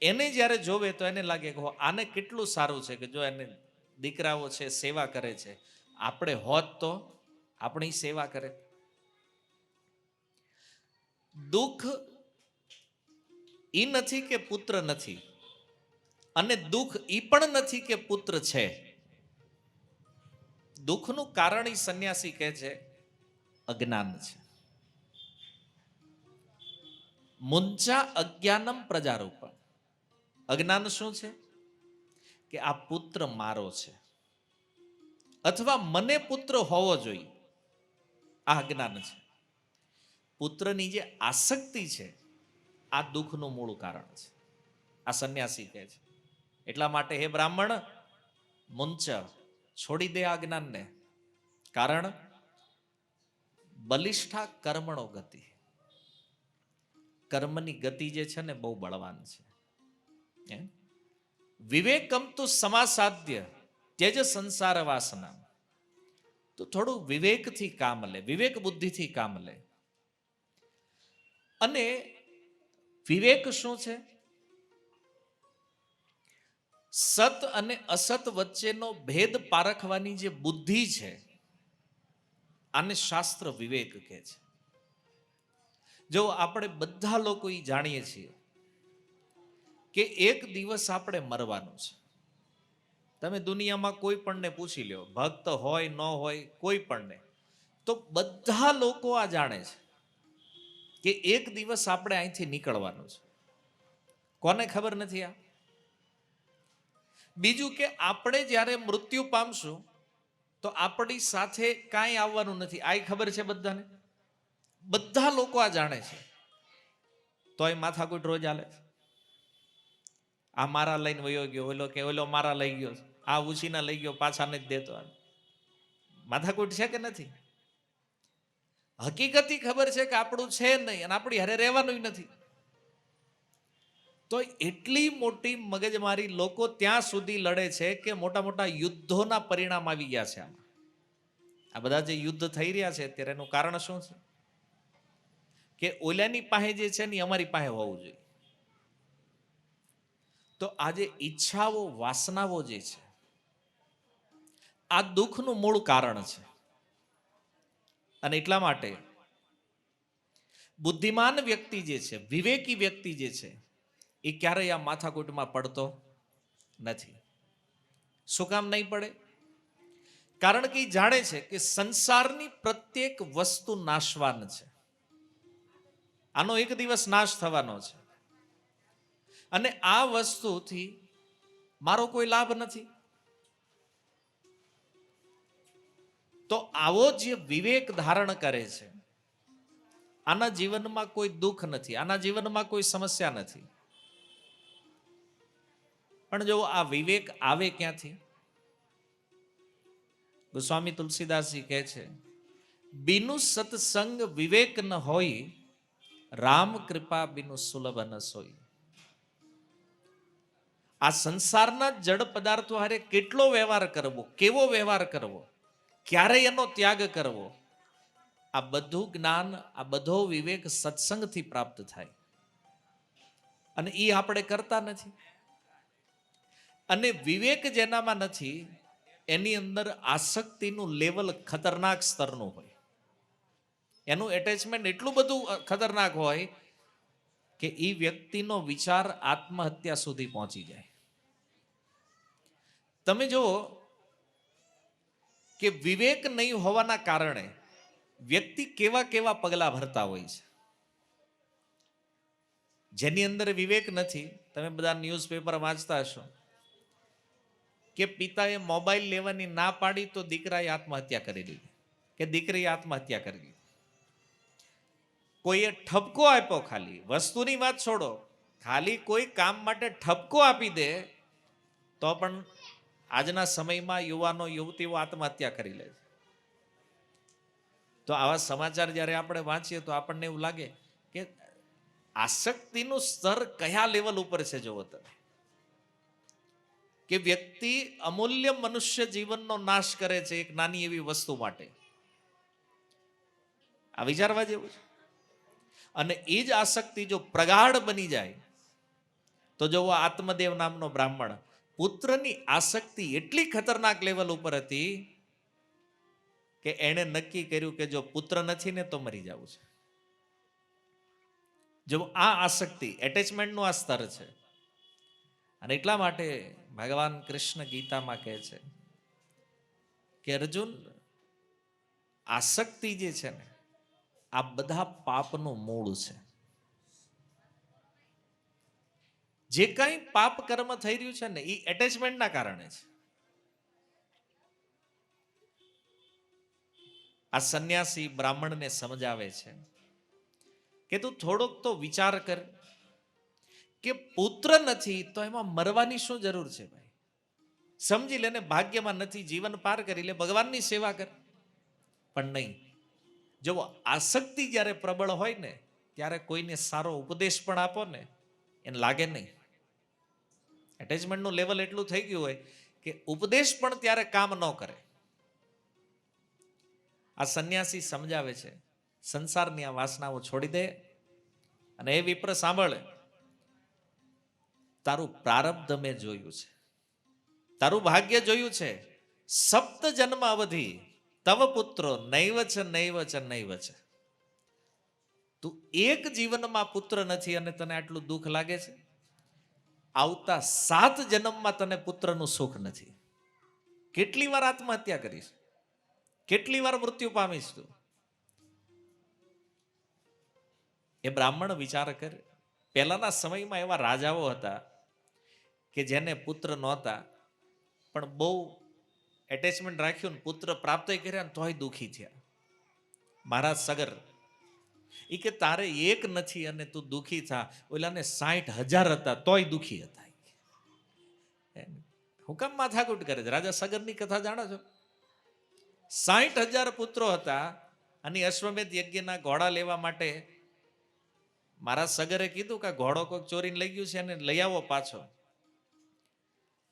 એને જ્યારે જોવે તો એને લાગે કે આને કેટલું સારું છે કે જો એને દીકરાઓ છે સેવા કરે છે, આપણે હોત તો આપણી સેવા કરે. દુઃખ ઈ નથી કે પુત્ર નથી, અને દુઃખ ઈ પણ નથી કે પુત્ર છે. દુઃખનું કારણ ઈ સંન્યાસી કહે છે અજ્ઞાન છે. મુંચા અજ્ઞાનમ પ્રજારૂપમ. અજ્ઞાન શું છે? કે આ પુત્ર મારો છે, અથવા મને પુત્ર હોવો જોઈએ, આ અજ્ઞાન છે. પુત્રની જે આસક્તિ છે આ દુઃખનું મૂળ કારણ છે, આ સંન્યાસી કહે છે. એટલા માટે હે બ્રાહ્મણ, મુંચ, છોડી દે આ જ્ઞાનને. કારણ બલિષ્ઠા કર્મણો ગતિ. કર્મની ગતિ જે છે ને બહુ બળવાન છે. વિવેકમ તો સમાસાધ્ય ત્યજ સંસાર વાસના. તો થોડું વિવેકથી કામ લે, વિવેક બુદ્ધિથી કામ લે. અને વિવેક શું છે? સત અને અસત વચ્ચેનો ભેદ પારખવાની જે બુદ્ધિ છે આને શાસ્ત્ર વિવેક કહે છે. જો આપણે બધા લોકો એ જાણીએ છીએ કે એક દિવસ આપણે મરવાનું છે. તમે દુનિયામાં કોઈ પણને પૂછી લો, ભક્ત હોય ન હોય કોઈ પણને, તો બધા લોકો આ જાણે છે કે એક દિવસ આપણે અહીંથી નીકળવાનું છે. કોને ખબર નથી આ? બીજું કે આપણે જ્યારે મૃત્યુ પામશું તો આપણી સાથે કાંઈ આવવાનું નથી, આ ખબર છે બધાને. બધા લોકો આ જાણે છે, તોય માથાકૂટ રોજ હાલે છે. આ મારા લઈને વયો ગયો, ઓલો કે ઓલો મારા લઈ ગયો, આ ઉછીના લઈ ગયો, પાછા નથી દેતો. માથાકૂટ છે કે નથી? હકીકતી ખબર છે કે આપણું છે નહીં અને આપણી હારે રહેવાનું નથી. તો એટલી મોટી મગજમારી લોકો ત્યાં સુધી લડે છે કે મોટા મોટા યુદ્ધોના પરિણામ આવી ગયા છે. આ બધા જે યુદ્ધ થઈ રહ્યા છે અત્યારે એનું કારણ શું છે? કે ઓલાની પાસે જે છે ને એ અમારી પાસે હોવું જોઈએ. તો આજે ઈચ્છાઓ, વાસનાઓ જે છે આ દુઃખનું મૂળ કારણ છે. અને એટલા માટે બુદ્ધિમાન વ્યક્તિ જે છે, વિવેકી વ્યક્તિ જે છે, એ ક્યારેય આ માથાકૂટમાં પડતો નથી. શું કામ નહીં પડે? કારણ કે એ જાણે છે કે સંસારની પ્રત્યેક વસ્તુ નાશવાન છે. આનો એક દિવસ નાશ થવાનો છે અને આ વસ્તુથી મારો કોઈ લાભ નથી. તો આવો જે વિવેક ધારણ કરે છે, આના જીવનમાં કોઈ દુઃખ નથી, આના જીવનમાં કોઈ સમસ્યા નથી. પણ જો આ વિવેક આવે ક્યાંથી? ગોસ્વામી તુલસીદાસજી કહે છે, બિનુ સત્સંગ વિવેક ન હોય, રામ કૃપા બિનુ સુલભ ન સોઈ. આ સંસારના જડ પદાર્થો હારે કેટલો વ્યવહાર કરવો, કેવો વ્યવહાર કરવો, ક્યારે એનો ત્યાગ કરવો, આ બધું જ્ઞાન, આ બધો વિવેક સત્સંગથી પ્રાપ્ત થાય. અને એ આપણે કરતા નથી. અને વિવેક જેનામાં નથી એની અંદર આસક્તિનું લેવલ ખતરનાક સ્તરનું હોય. એનું એટેચમેન્ટ એટલું બધું ખતરનાક હોય કે એ વ્યક્તિનો વિચાર આત્મહત્યા સુધી પહોંચી જાય. તમે જુઓ કે વિવેક નહીં હોવાના કારણે વ્યક્તિ કેવા કેવા પગલા ભરતા હોય છે. જેની અંદર વિવેક નથી, તમે બધા ન્યૂઝપેપર વાંચતા હશો કે પિતાએ મોબાઈલ લેવાની ના પાડી તો દીકરાએ આત્મહત્યા કરી લીધી, કે દીકરીએ આત્મહત્યા કરી લીધી. કોઈએ ઠપકો આપ્યો, ખાલી વસ્તુની વાત છોડો, ખાલી કોઈ કામ માટે ઠપકો આપી દે તો પણ આજના સમયમાં યુવાનો યુવતીઓ આત્મહત્યા કરી લે છે. તો આવા સમાચાર જ્યારે આપણે વાંચીએ તો આપણને એવું લાગે કે આસક્તિનું સ્તર કયા લેવલ ઉપર છે. જોવો તમે કે વ્યક્તિ અમૂલ્ય મનુષ્ય જીવનનો નાશ કરે છે એક નાની એવી વસ્તુ માટે. આ વિચારવા જેવું છે. અને એ જ આસક્તિ જો પ્રગાઢ બની જાય તો જો આત્મદેવ નામનો બ્રાહ્મણ, પુત્રની આસક્તિ એટલી ખતરનાક લેવલ ઉપર હતી કે એણે નક્કી કર્યું કે જો પુત્ર નથી ને તો મરી જવું છે. જો આ આસક્તિ, એટેચમેન્ટનું આ સ્તર છે. અને એટલા માટે ભગવાન કૃષ્ણ ગીતામાં કહે છે કે અર્જુન, આસક્તિ જે છે ને આ બધા પાપનું મૂળ છે. જે કંઈ પાપ કર્મ થઈ રહ્યું છે ને એ એટેચમેન્ટના કારણે છે. આ સંન્યાસી બ્રાહ્મણને સમજાવે છે કે તું થોડોક તો વિચાર કર કે પુત્ર નથી તો એમાં મરવાની શું જરૂર છે ભાઈ? સમજી લે ને, ભાગ્યમાં નથી, જીવન પાર કરી લે, ભગવાનની સેવા કર. પણ નહીં, જો આસક્તિ જ્યારે પ્રબળ હોય ને ત્યારે કોઈને સારો ઉપદેશ પણ આપો ને એને લાગે નહીં. એટેચમેન્ટનું લેવલ એટલું થઈ ગયું હોય કે ઉપદેશ પણ ત્યારે કામ ન કરે. આ સંન્યાસી સમજાવે છે સંસારની આ વાસનાઓ છોડી દે અને એ વિપ્ર સાંભળે, તારું પ્રારબ્ધ મેં જોયું છે, તારું ભાગ્ય જોયું છે. સપ્ત જન્મ અવધિ તવ પુત્રો નૈવ છે નૈવ છે નૈવ છે. તું એક જીવનમાં પુત્ર નથી અને તને આટલું દુઃખ લાગે છે. આવતા 7 જન્મમાં તને પુત્રનું સુખ નથી. કેટલી વાર આત્મહત્યા કરીશ, કેટલી વાર મૃત્યુ પામીશ તું? એ બ્રાહ્મણ વિચાર કરે. પહેલાના સમયમાં એવા રાજાઓ હતા કે જેને પુત્ર નહોતા પણ બહુ એટેચમેન્ટ રાખ્યું ને પુત્ર પ્રાપ્ત કર્યા ને તોય દુઃખી થયા. મહારાજ સગર એ કે તારે એક નથી અને તું દુઃખી થા, ઓલાને 60,000 હતા તોય દુઃખી હતા. હું કામ માથાકૂટ કરે છે? રાજા સગરની કથા જાણો છો? 60,000 પુત્રો હતા અને અશ્વમેધ યજ્ઞના ઘોડા લેવા માટે મારા સગરે કીધું કે ઘોડો કોઈક ચોરીને લઈ ગયું છે અને લઈ આવો પાછો.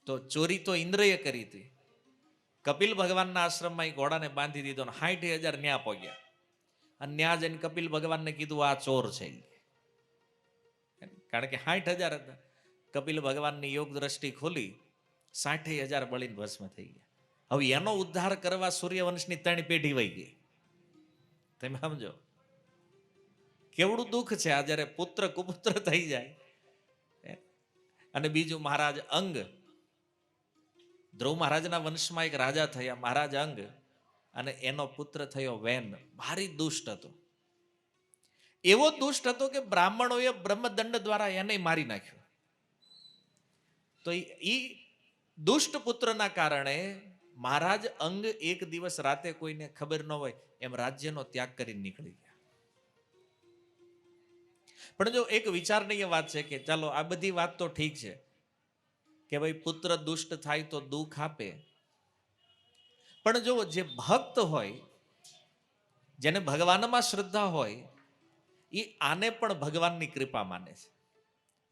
તો ચોરી તો ઇન્દ્રએ કરી હતી. કપિલ ભગવાનના આશ્રમમાં એ ઘોડાને બાંધી દીધો ને 60,000 ન્યા પહોંચ્યા. અને ત્યાં જઈને કપિલ ભગવાનને કીધું આ ચોર છે. કારણ કે 60,000 હતા. કપિલ ભગવાનની યોગ દ્રષ્ટિ ખોલી, 60,000 બળીને ભસ્મ થઈ ગયા. હવે એનો ઉદ્ધાર કરવા સૂર્યવંશની 3 પેઢી વહી ગઈ. તમે સમજો કેવડું દુઃખ છે આ જ્યારે પુત્ર કુપુત્ર થઈ જાય. અને બીજું મહારાજ અંગ, ધ્રુવ મહારાજના વંશમાં એક રાજા થયા મહારાજ અંગ, અને એનો પુત્ર થયો વેન. ભારી દુષ્ટ હતો. એવો દુષ્ટ હતો કે બ્રાહ્મણોએ બ્રહ્મદંડ દ્વારા એને મારી નાખ્યો. તો એ દુષ્ટ પુત્રના કારણે મહારાજ અંગ એક દિવસ રાતે કોઈને ખબર ન હોય એમ રાજ્યનો ત્યાગ કરીને નીકળી ગયા. પણ જો એક વિચારનીય વાત છે કે ચાલો આ બધી વાત તો ઠીક છે કે ભાઈ પુત્ર દુષ્ટ થાય તો દુઃખ આપે, પણ જો જે ભક્ત હોય, જેને ભગવાનમાં શ્રદ્ધા હોય, એ આને પણ ભગવાનની કૃપા માને છે.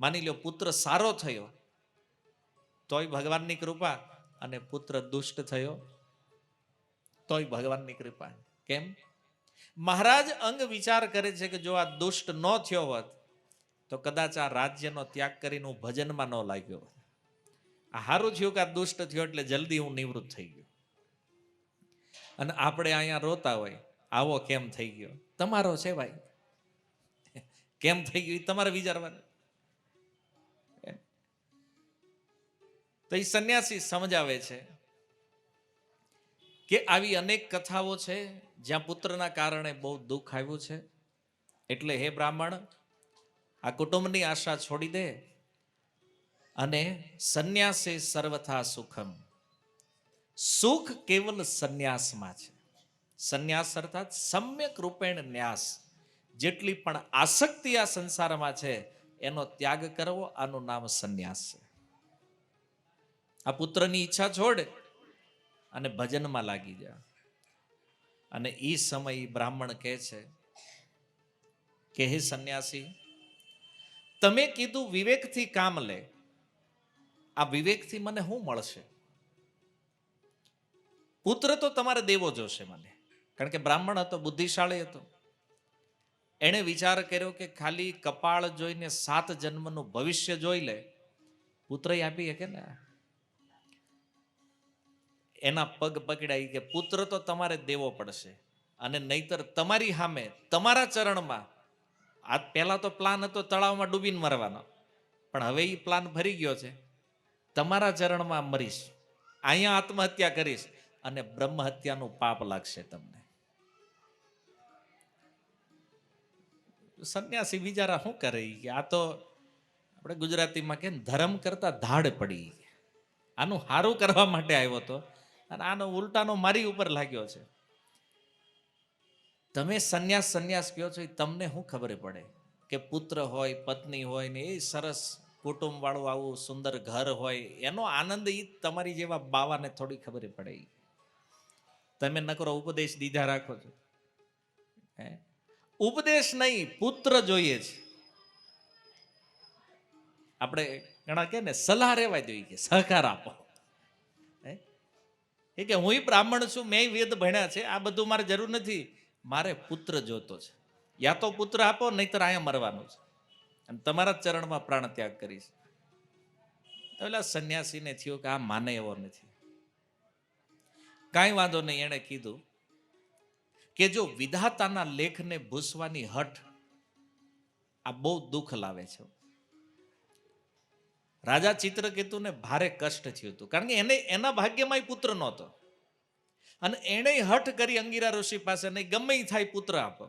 માની લો પુત્ર સારો થયો તોય ભગવાનની કૃપા, અને પુત્ર દુષ્ટ થયો તોય ભગવાનની કૃપા. કેમ? મહારાજ અંગ વિચાર કરે છે કે જો આ દુષ્ટ ન થયો હોત તો કદાચ આ રાજ્યનો ત્યાગ કરીને હું ભજનમાં ન લાગ્યો. આ સારું થયું કે આ દુષ્ટ થયો એટલે જલ્દી હું નિવૃત્ત થઈ ગયો. અને આપણે અહીંયા રોતા હોય આવો કેમ થઈ ગયો? તમારો છે ભાઈ, કેમ થઈ ગયું તમારે વિચારવાનું. તો એ સંન્યાસી સમજાવે છે કે આવી અનેક કથાઓ છે જ્યાં પુત્રના કારણે બહુ દુઃખ આવ્યું છે. એટલે હે બ્રાહ્મણ, આ કુટુંબની આશા છોડી દે અને સંન્યાસે સર્વથા સુખમ. સુખ કેવલ સંન્યાસમાં છે. સંન્યાસ અર્થાત સમ્યક રૂપેણ ન્યાસ. જેટલી પણ આસક્તિ આ સંસારમાં છે એનો ત્યાગ કરવો, આનું નામ સંન્યાસ છે. આ પુત્રની ઈચ્છા છોડ અને ભજનમાં લાગી જા. અને એ સમય બ્રાહ્મણ કહે છે કે હે સંન્યાસી, તમે કીધું વિવેકથી કામ લે. આ વિવેકથી મને શું મળશે? પુત્ર તો તમારે દેવો જોશે મને. કારણ કે બ્રાહ્મણ હતો, બુદ્ધિશાળી હતો. એણે વિચાર કર્યો કે ખાલી કપાળ જોઈને 7 જન્મનું ભવિષ્ય જોઈ લે, પુત્ર આપી શકે ને. એના પગ પકડાઈ કે પુત્ર તો તમારે દેવો પડશે, અને નહીતર તમારી સામે તમારા ચરણમાં. આ પહેલા તો પ્લાન હતો તળાવમાં ડૂબીને મરવાનો, પણ હવે એ પ્લાન ભરી ગયો છે. તમારા ચરણમાં મરીશ, અહીંયા આત્મહત્યા કરીશ, અને બ્રહ્મ હત્યાનું પાપ લાગશે તમને. સંન્યાસી બિચારા શું કરે કે આ તો આપણે ગુજરાતીમાં કે ધર્મ કરતા ધાડ પડી. આનું સારું કરવા માટે આવ્યો હતો અને આનો ઉલટાનો મારી ઉપર લાગ્યો છે. તમે સંન્યાસ કહો છો, તમને શું ખબર પડે કે પુત્ર હોય, પત્ની હોય ને એ સરસ કુટુંબ વાળું આવું સુંદર ઘર હોય, એનો આનંદ એ તમારી જેવા બાવાને થોડી ખબર પડે. તમે નકરો ઉપદેશ દીધા રાખો છો. ઉપદેશ નહીં, પુત્ર જોઈએ છે. આપણે ઘણા કે ને સલાહ રહેવા જોઈએ, કે સહકાર આપો. એ કે હું બ્રાહ્મણ છું, મેં વેદ ભણ્યા છે, આ બધું મારે જરૂર નથી, મારે પુત્ર જોતો છે. યા તો પુત્ર આપો, નહીતર અહીંયા મરવાનું છે, અને તમારા ચરણમાં પ્રાણ ત્યાગ કરીશ. એટલે સંન્યાસીને થયું કે આ માને એવો નથી. કાંઈ વાંધો નહીં, એણે કીધું કે જો વિધાતાના લેખને ભૂસવાની હઠ, આ બહુ દુઃખ લાવે છે. રાજા ચિત્રકેતુને ભારે કષ્ટ થયું હતું, કારણ કે એને એના ભાગ્યમાં પુત્ર નહોતો, અને એણે હઠ કરી અંગીરા ઋષિ પાસે, નહીં ગમે થાય પુત્ર આપો.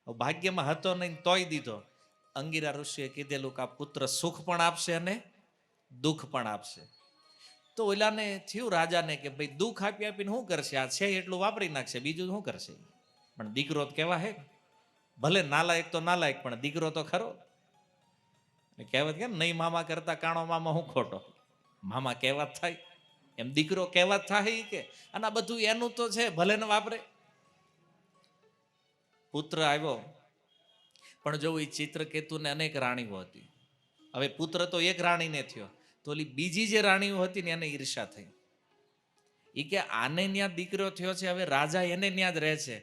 ભાગ્યમાં હતો નહીં તોય દીધો. અંગીરા ઋષિએ કીધેલું કે આ પુત્ર સુખ પણ આપશે અને દુઃખ પણ આપશે. તો ઓલાને થયું રાજાને કે ભાઈ દુઃખ આપી આપીને શું કરશે, આ છે એટલું વાપરી નાખશે, બીજું શું કરશે. પણ દીકરો કેવા હે, ભલે નાલાયક તો નાલાયક, પણ દીકરો તો ખરો. કહેવત કેમ, નહીં મામા કરતા કાણો મામા હું ખોટો. મામા કહેવત થાય એમ દીકરો કહેવત થાય કે, અને આ બધું એનું તો છે, ભલે ને વાપરે. પુત્ર આવ્યો, પણ જો એ ચિત્રકેતુને અનેક રાણીઓ હતી. હવે પુત્ર તો એક રાણીને થયો, તો ઓલી બીજી જે રાણીઓ હતી ને એને ઈર્ષા થઈ. એ કે આને ન્યા દીકરો થયો છે, હવે રાજા એને ન્યા જ રહે છે,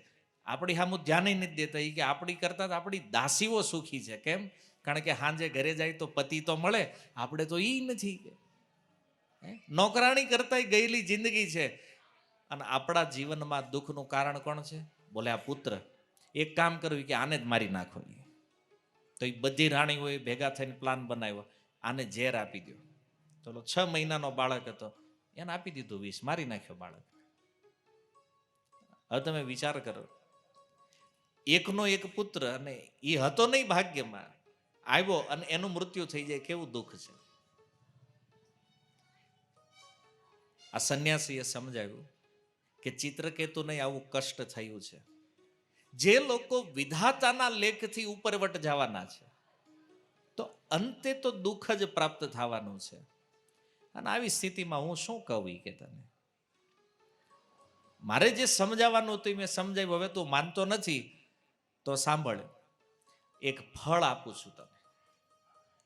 આપણી સામું ધ્યાન નથી દેતા. એ કે આપણી કરતા તો આપણી દાસીઓ સુખી છે. કેમ? કારણ કે સાંજે ઘરે જાય તો પતિ તો મળે, આપણે તો ઈ નથી. નોકરાણી કરતાય ગયેલી જિંદગી છે. અને આપણા જીવનમાં દુઃખનું કારણ કોણ છે? બોલે આ પુત્ર. એક કામ કરવું કે આને જ મારી નાખો. તો એ બધી રાણીઓએ ભેગા થઈને પ્લાન બનાવ્યો, આને ઝેર આપી દો. તો 6 મહિનાનો બાળક હતો, એને આપી દીધું વિષ, મારી નાખ્યો બાળક. હવે તમે વિચાર કરો, એકનો એક પુત્ર, અને એ હતો નહીં ભાગ્યમાં, આવ્યો અને એનું મૃત્યુ થઈ જાય, કેવું દુઃખ છે. આ સંન્યાસીએ સમજાવ્યું કે ચિત્રકેતુને આવું કષ્ટ થયું છે. જે લોકો વિધાતાના લેખથી ઉપરવટ જવાના છે, તો અંતે તો દુઃખ જ પ્રાપ્ત થવાનું છે. અને આવી સ્થિતિમાં હું શું કહું કે તને મારે જે સમજાવવાનું હતું મેં સમજાવ્યું. હવે તું માનતો નથી તો સાંભળ, એક ફળ આપું છું તને.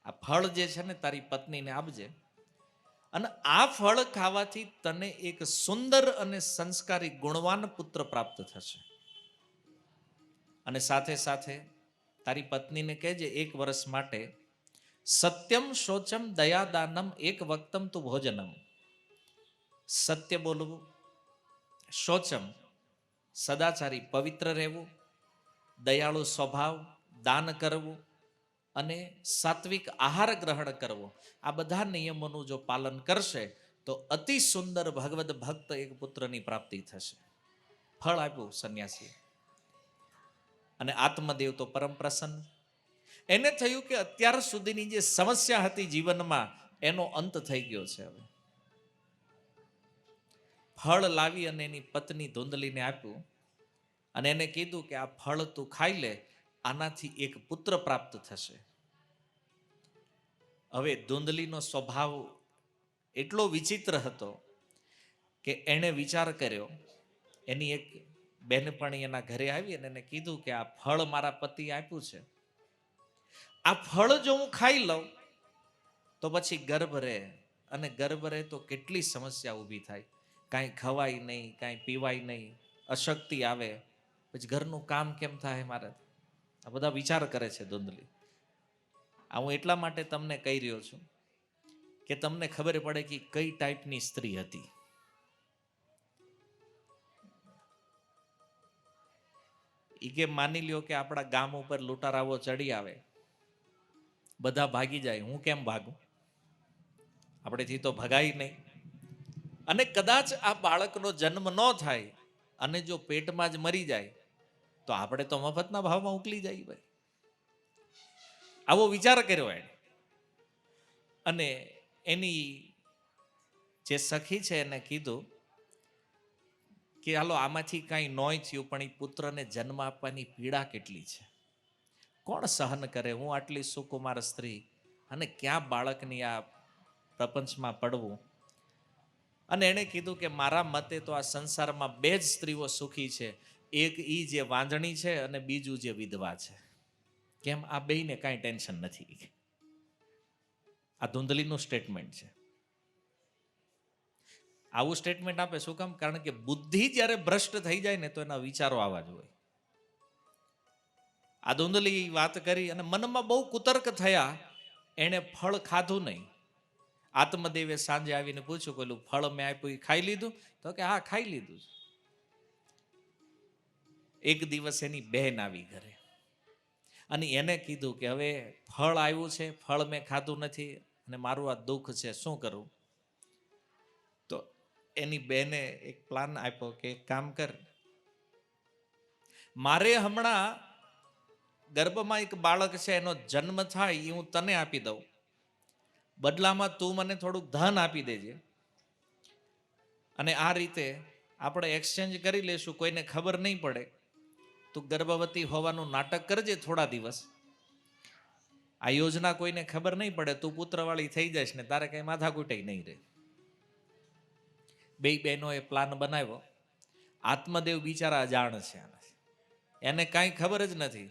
આ ફળ જે છે ને તારી પત્નીને આપજે, અને આ ફળ ખાવાથી તને એક સુંદર અને સંસ્કારી ગુણવાન પુત્ર પ્રાપ્ત થશે. અને સાથે સાથે તારી પત્નીને કહેજે 1 વર્ષ માટે સત્યમ શોચમ દયાદાનમ એક વક્તમ તું ભોજનમ. સત્ય બોલવું, શોચમ સદાચારી પવિત્ર રહેવું, દયાળુ સ્વભાવ, દાન કરવું અને સાત્વિક આહાર ગ્રહણ કરવો, આ બધા નિયમોનું જો પાલન કરશે તો અતિ સુંદર ભગવદ ભક્ત એક પુત્રની પ્રાપ્તિ થશે. ફળ આપ્યું સંન્યાસી. અને આત્મદેવ તો પરમ પ્રસન્ન. એને થયું કે અત્યાર સુધીની જે સમસ્યા હતી જીવનમાં એનો અંત થઈ ગયો છે. હવે ફળ લાવી અને એની પત્ની ધુંધલીને આપ્યું અને એને કીધું કે આ ફળ તું ખાઈ લે, આનાથી એક પુત્ર પ્રાપ્ત થશે. હવે ધુંધલીનો સ્વભાવ એટલો વિચિત્ર હતો કે એણે વિચાર કર્યો. એની એક બહેનપણી એના ઘરે આવી અને એને કીધું કે આ ફળ મારા પતિ આપ્યું છે, આ ફળ જો હું ખાઈ લઉં તો પછી ગર્ભ રહે, અને ગર્ભ રહે તો કેટલી સમસ્યા ઊભી થાય. કાંઈ ખવાય નહીં, કાંઈ પીવાય નહીં, અશક્તિ આવે, પછી ઘરનું કામ કેમ થાય મારે? આ બધા વિચાર કરે છે ધુંધલી. આ હું એટલા માટે તમને કહી રહ્યો છું કે તમને ખબર પડે કે કઈ ટાઈપની સ્ત્રી હતી. એ કે માની લ્યો કે આપણા ગામ ઉપર લૂંટારાઓ ચડી આવે, બધા ભાગી જાય, હું કેમ ભાગું? આપણેથી તો ભગાય નહીં. અને કદાચ આ બાળકનો જન્મ ન થાય અને જો પેટમાં જ મરી જાય તો આપણે તો મફતના ભાવમાં ઉકલી જાય ભાઈ. આવો વિચાર કર્યો એને. અને એની જે સખી છે એને કીધું કે હાલો આમાંથી કાંઈ નોય થયું, પણ એ પુત્રને જન્મ આપવાની પીડા કેટલી છે, કોણ સહન કરે? હું આટલી સુકુમાર સ્ત્રી અને ક્યાં બાળકની આ પ્રપંચમાં પડવું? અને એણે કીધું કે મારા મતે તો આ સંસારમાં 2 જ સ્ત્રીઓ સુખી છે, એક ઈ જે વાંજણી છે અને બીજું જે વિધવા છે. કેમ? આ બેયને કાંઈ ટેન્શન નથી. આ ધુંધલીનું સ્ટેટમેન્ટ છે. આવું સ્ટેટમેન્ટ આપે શું કામ? કારણ કે બુદ્ધિ જ્યારે ભ્રષ્ટ થઈ જાય ને તો એના વિચારો આવા જ હોય. આ ધુંધલી વાત કરી અને મનમાં બહુ કુતર્ક થયા. એણે ફળ ખાધું નહીં. આત્મદેવે સાંજે આવીને પૂછ્યું, પેલું ફળ મેં આપ્યું એ ખાઈ લીધું? તો કે હા, ખાઈ લીધું. એક દિવસ એની બહેન આવી ઘરે અને એને કીધું કે હવે ફળ આવ્યું છે, ફળ મેં ખાધું નથી અને મારું આ દુઃખ છે, શું કરું? તો એની બહેને એક પ્લાન આપ્યો કે એક કામ કર, મારે હમણાં ગર્ભમાં એક બાળક છે, એનો જન્મ થાય એ હું તને આપી દઉં, બદલામાં તું મને થોડુંક ધન આપી દેજે, અને આ રીતે આપણે એક્સચેન્જ કરી લેશું, કોઈને ખબર નહીં પડે. તું ગર્ભવતી હોવાનું નાટક કરજે થોડા દિવસ, આ યોજના કોઈને ખબર નહીં પડે, તું પુત્રવાળી થઈ જઈશ ને તારે કઈ માથાકૂટાઈ નહીં રહે. બે બહેનોએ પ્લાન બનાવ્યો. આત્મદેવ બિચારા અજાણ છે, એને કાંઈ ખબર જ નથી.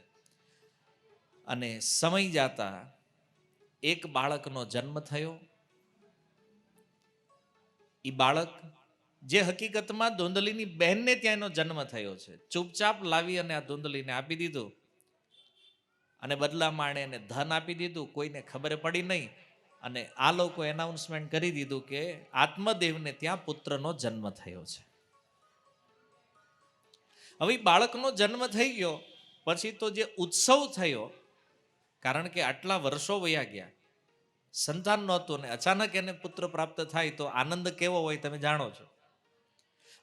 અને સમય જાતા એક બાળકનો જન્મ થયો. એ બાળક જે હકીકતમાં ધૂંધલીની બહેનને ત્યાં એનો જન્મ થયો છે. ચૂપચાપ લાવી અને આ ધૂંધલીને આપી દીધું અને બદલામાં એણે એને ધન આપી દીધું, કોઈને ખબર પડી નહીં. અને આ લોકો એનાઉન્સમેન્ટ કરી દીધું કે આત્મદેવને ત્યાં પુત્રનો જન્મ થયો છે. હવે બાળકનો જન્મ થઈ ગયો પછી તો જે ઉત્સવ થયો, કારણ કે આટલા વર્ષો વયા ગયા, સંતાન નહોતું ને અચાનક એને પુત્ર પ્રાપ્ત થાય તો આનંદ કેવો હોય તમે જાણો છો.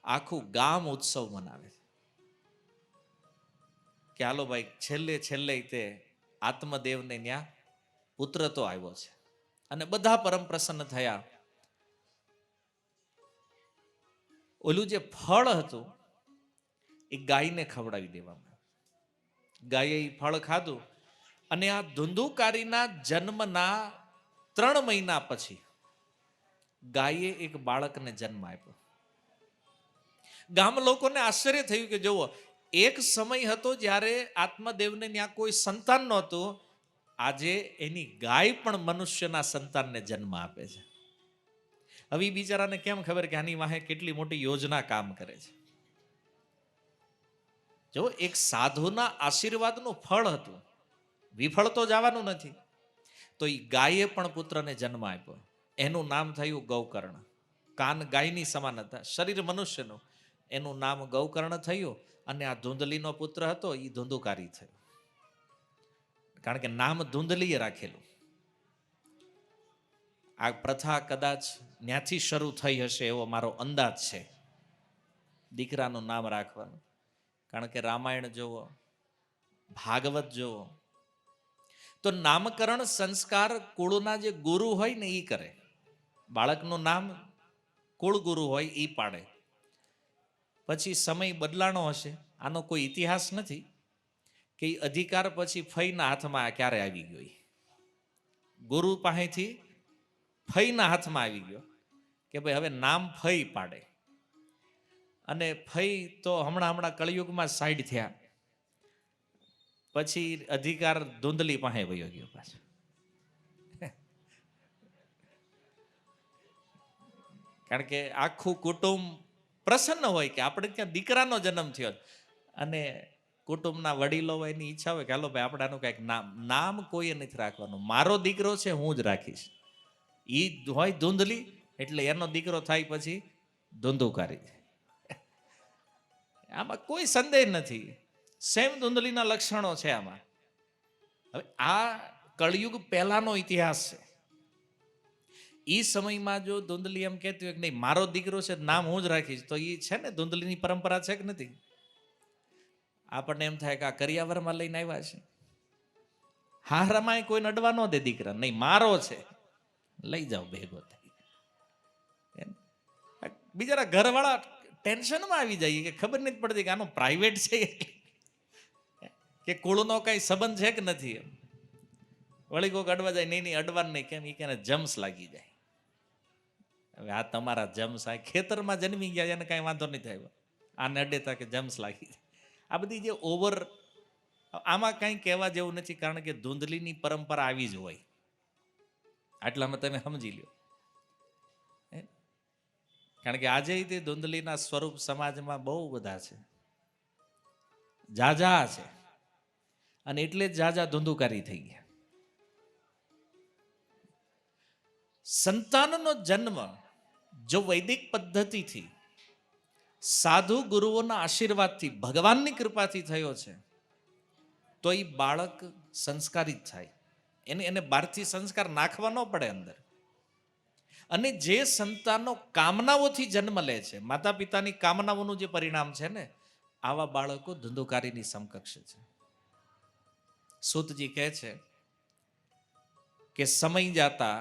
આખું ગામ ઉત્સવ મનાવે કે હાલો ભાઈ, છેલ્લે છેલ્લે તે આત્મદેવને ત્યાં પુત્ર તો આવ્યો છે. અને બધા પરમ પ્રસન્ન થયા. ઓલું જે ફળ હતું એ ગાયને ખવડાવી દેવામાં. ગાયે એ ફળ ખાધું અને આ ધુંધુકારીના જન્મના 3 મહિના પછી ગાયે એક બાળકને જન્મ આપ્યો. ગામ લોકોને આશ્ચર્ય થયું કે જુઓ, એક સમય હતો જ્યારે આત્મદેવને ત્યાં કોઈ સંતાન નહોતું, આજે એની ગાય પણ મનુષ્યના સંતાનને જન્મ આપે છે. હવે એ બિચારાને કેમ ખબર કે આની વાહે કેટલી મોટી યોજના કામ કરે છે. જો એક સાધુના આશીર્વાદનું ફળ હતું, વિફળ તો જવાનું નથી. તો એ ગાયે પણ પુત્રને જન્મ આપ્યો. એનું નામ થયું ગૌકર્ણ. કાન ગાયની સમાન હતા, શરીર મનુષ્યનું. એનું નામ ગૌકર્ણ થયું. અને આ ધૂંધલીનો પુત્ર હતો એ ધુંધુકારી થયો, કારણ કે નામ ધૂંધલીએ રાખેલું. આ પ્રથા કદાચ ત્યાંથી શરૂ થઈ હશે એવો મારો અંદાજ છે, દીકરાનું નામ રાખવાનું. કારણ કે રામાયણ જોવો, ભાગવત જોવો, તો નામકરણ સંસ્કાર કુળના જે ગુરુ હોય ને એ કરે. બાળકનું નામ કુળ ગુરુ હોય એ પાડે. પછી સમય બદલાણો હશે, આનો કોઈ ઇતિહાસ નથી કે એ અધિકાર પછી ફઈના હાથમાં ક્યારે આવી ગયો. ગુરુ પાસેથી ફઈના હાથમાં આવી ગયો કે ભાઈ હવે નામ ફઈ પાડે. અને ફઈ તો હમણાં કળિયુગમાં સાઈડ થયા, પછી અધિકાર ધૂંધલી પાસે વયો ગયો પાછો. કારણ કે આખું કુટુંબ પ્રસન્ન હોય કે આપણે ત્યાં દીકરાનો જન્મ થયો. અને કુટુંબના વડીલો હોય એની ઈચ્છા હોય કે હાલો ભાઈ આપણે આનું કંઈક નામ કોઈએ નથી રાખવાનું, મારો દીકરો છે હું જ રાખીશ. ઈ હોય ધૂંધલી એટલે એનો દીકરો થાય પછી ધુંધુકારી. આમાં કોઈ સંદેહ નથી, સેમ ધૂંધલીના લક્ષણો છે આમાં. હવે આ કળિયુગ પહેલાનો ઇતિહાસ છે. એ સમયમાં જો ધૂંધલી એમ કહેતી હોય કે નહીં મારો દીકરો છે નામ હું જ રાખીશ, તો એ છે ને ધૂંધલીની પરંપરા છે કે નથી? આપણને એમ થાય કે આ કરિયાવરમાં લઈને આવ્યા છે. હારામાં કોઈને અડવા ન દે દીકરા, નહીં મારો છે લઈ જાઓ ભેગો થઈ. બિચારા ઘરવાળા ટેન્શનમાં આવી જાય કે ખબર નથી પડતી કે આનો પ્રાઇવેટ છે કે કુળનો કઈ સંબંધ છે કે નથી. એમ વળી કોક અડવા જાય, નહીં અડવાનું નહીં, કેમ એ કે જમ્સ લાગી જાય. હવે આ તમારા જમ્સ, આ ખેતરમાં જન્મી ગયા એને કાંઈ વાંધો નહીં થાય, આને અડેતા કે જમ્સ લાગી જાય. આ બધી જે ઓવર, આમાં કંઈ કહેવા જેવું નથી, કારણ કે ધૂંધલીની પરંપરા આવી જ હોય. આટલામાં તમે સમજી લ્યો. કારણ કે આજે તે ધૂંધલીના સ્વરૂપ સમાજમાં બહુ બધા છે, જાજા છે. અને એટલે જ જાજા ધુંધુકારી થઈ ગયા. સંતાનનો જન્મ જો વૈદિક પદ્ધતિથી, સાધુ ગુરુઓના આશીર્વાદથી, ભગવાનની કૃપાથી થયો છે, તો એ બાળક સંસ્કારિત થાય. એને બહારથી સંસ્કાર નાખવા ન પડે અંદર. અને જે સંતાનો કામનાઓથી જન્મ લે છે, માતા પિતાની કામનાઓનું જે પરિણામ છે ને, આવા બાળકો ધુંધુકારીની સમકક્ષ છે. સૂતજી કહે છે કે સમય જાતા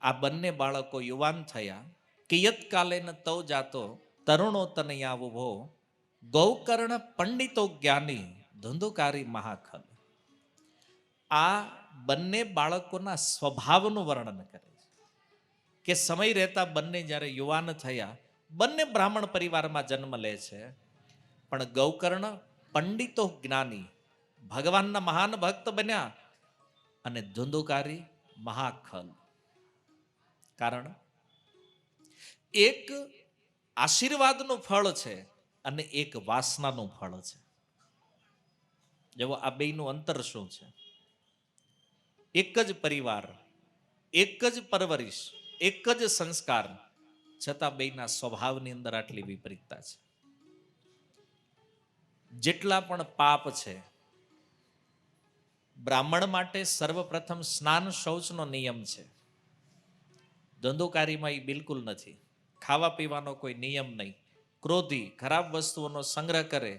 આ બંને બાળકો યુવાન થયા. કિયત કાલે ન તવ જાતો તરુણો તનયા ઉભો, ગૌકર્ણ પંડિતો જ્ઞાની ધુંધુકારી મહાખલ. આ બંને બાળકોના સ્વભાવનું વર્ણન કરે છે કે સમય રહેતા બંને જ્યારે યુવાન થયા, બંને બ્રાહ્મણ પરિવારમાં જન્મ લે છે, પણ ગૌકર્ણ પંડિતો જ્ઞાની, ભગવાનના મહાન ભક્ત બન્યા, અને ધુંધુકારી મહાખલ. કારણ એક આશીર્વાદનું ફળ છે અને એક વાસનાનું ફળ છે. જેવો આ બેયનું અંતર શું છે? એક જ પરિવાર, એક જ પરવરિશ, એક જ સંસ્કાર, છતાં બેયના સ્વભાવની અંદર આટલી વિપરીતતા છે. જેટલા પણ પાપ છે, બ્રાહ્મણ માટે સર્વપ્રથમ સ્નાન શૌચનો નિયમ છે. ધંધોકારીમાં એ બિલકુલ નથી. ખાવા પીવાનો કોઈ નિયમ નહીં. ક્રોધી ખરાબ વસ્તુઓનો સંગ્રહ કરે.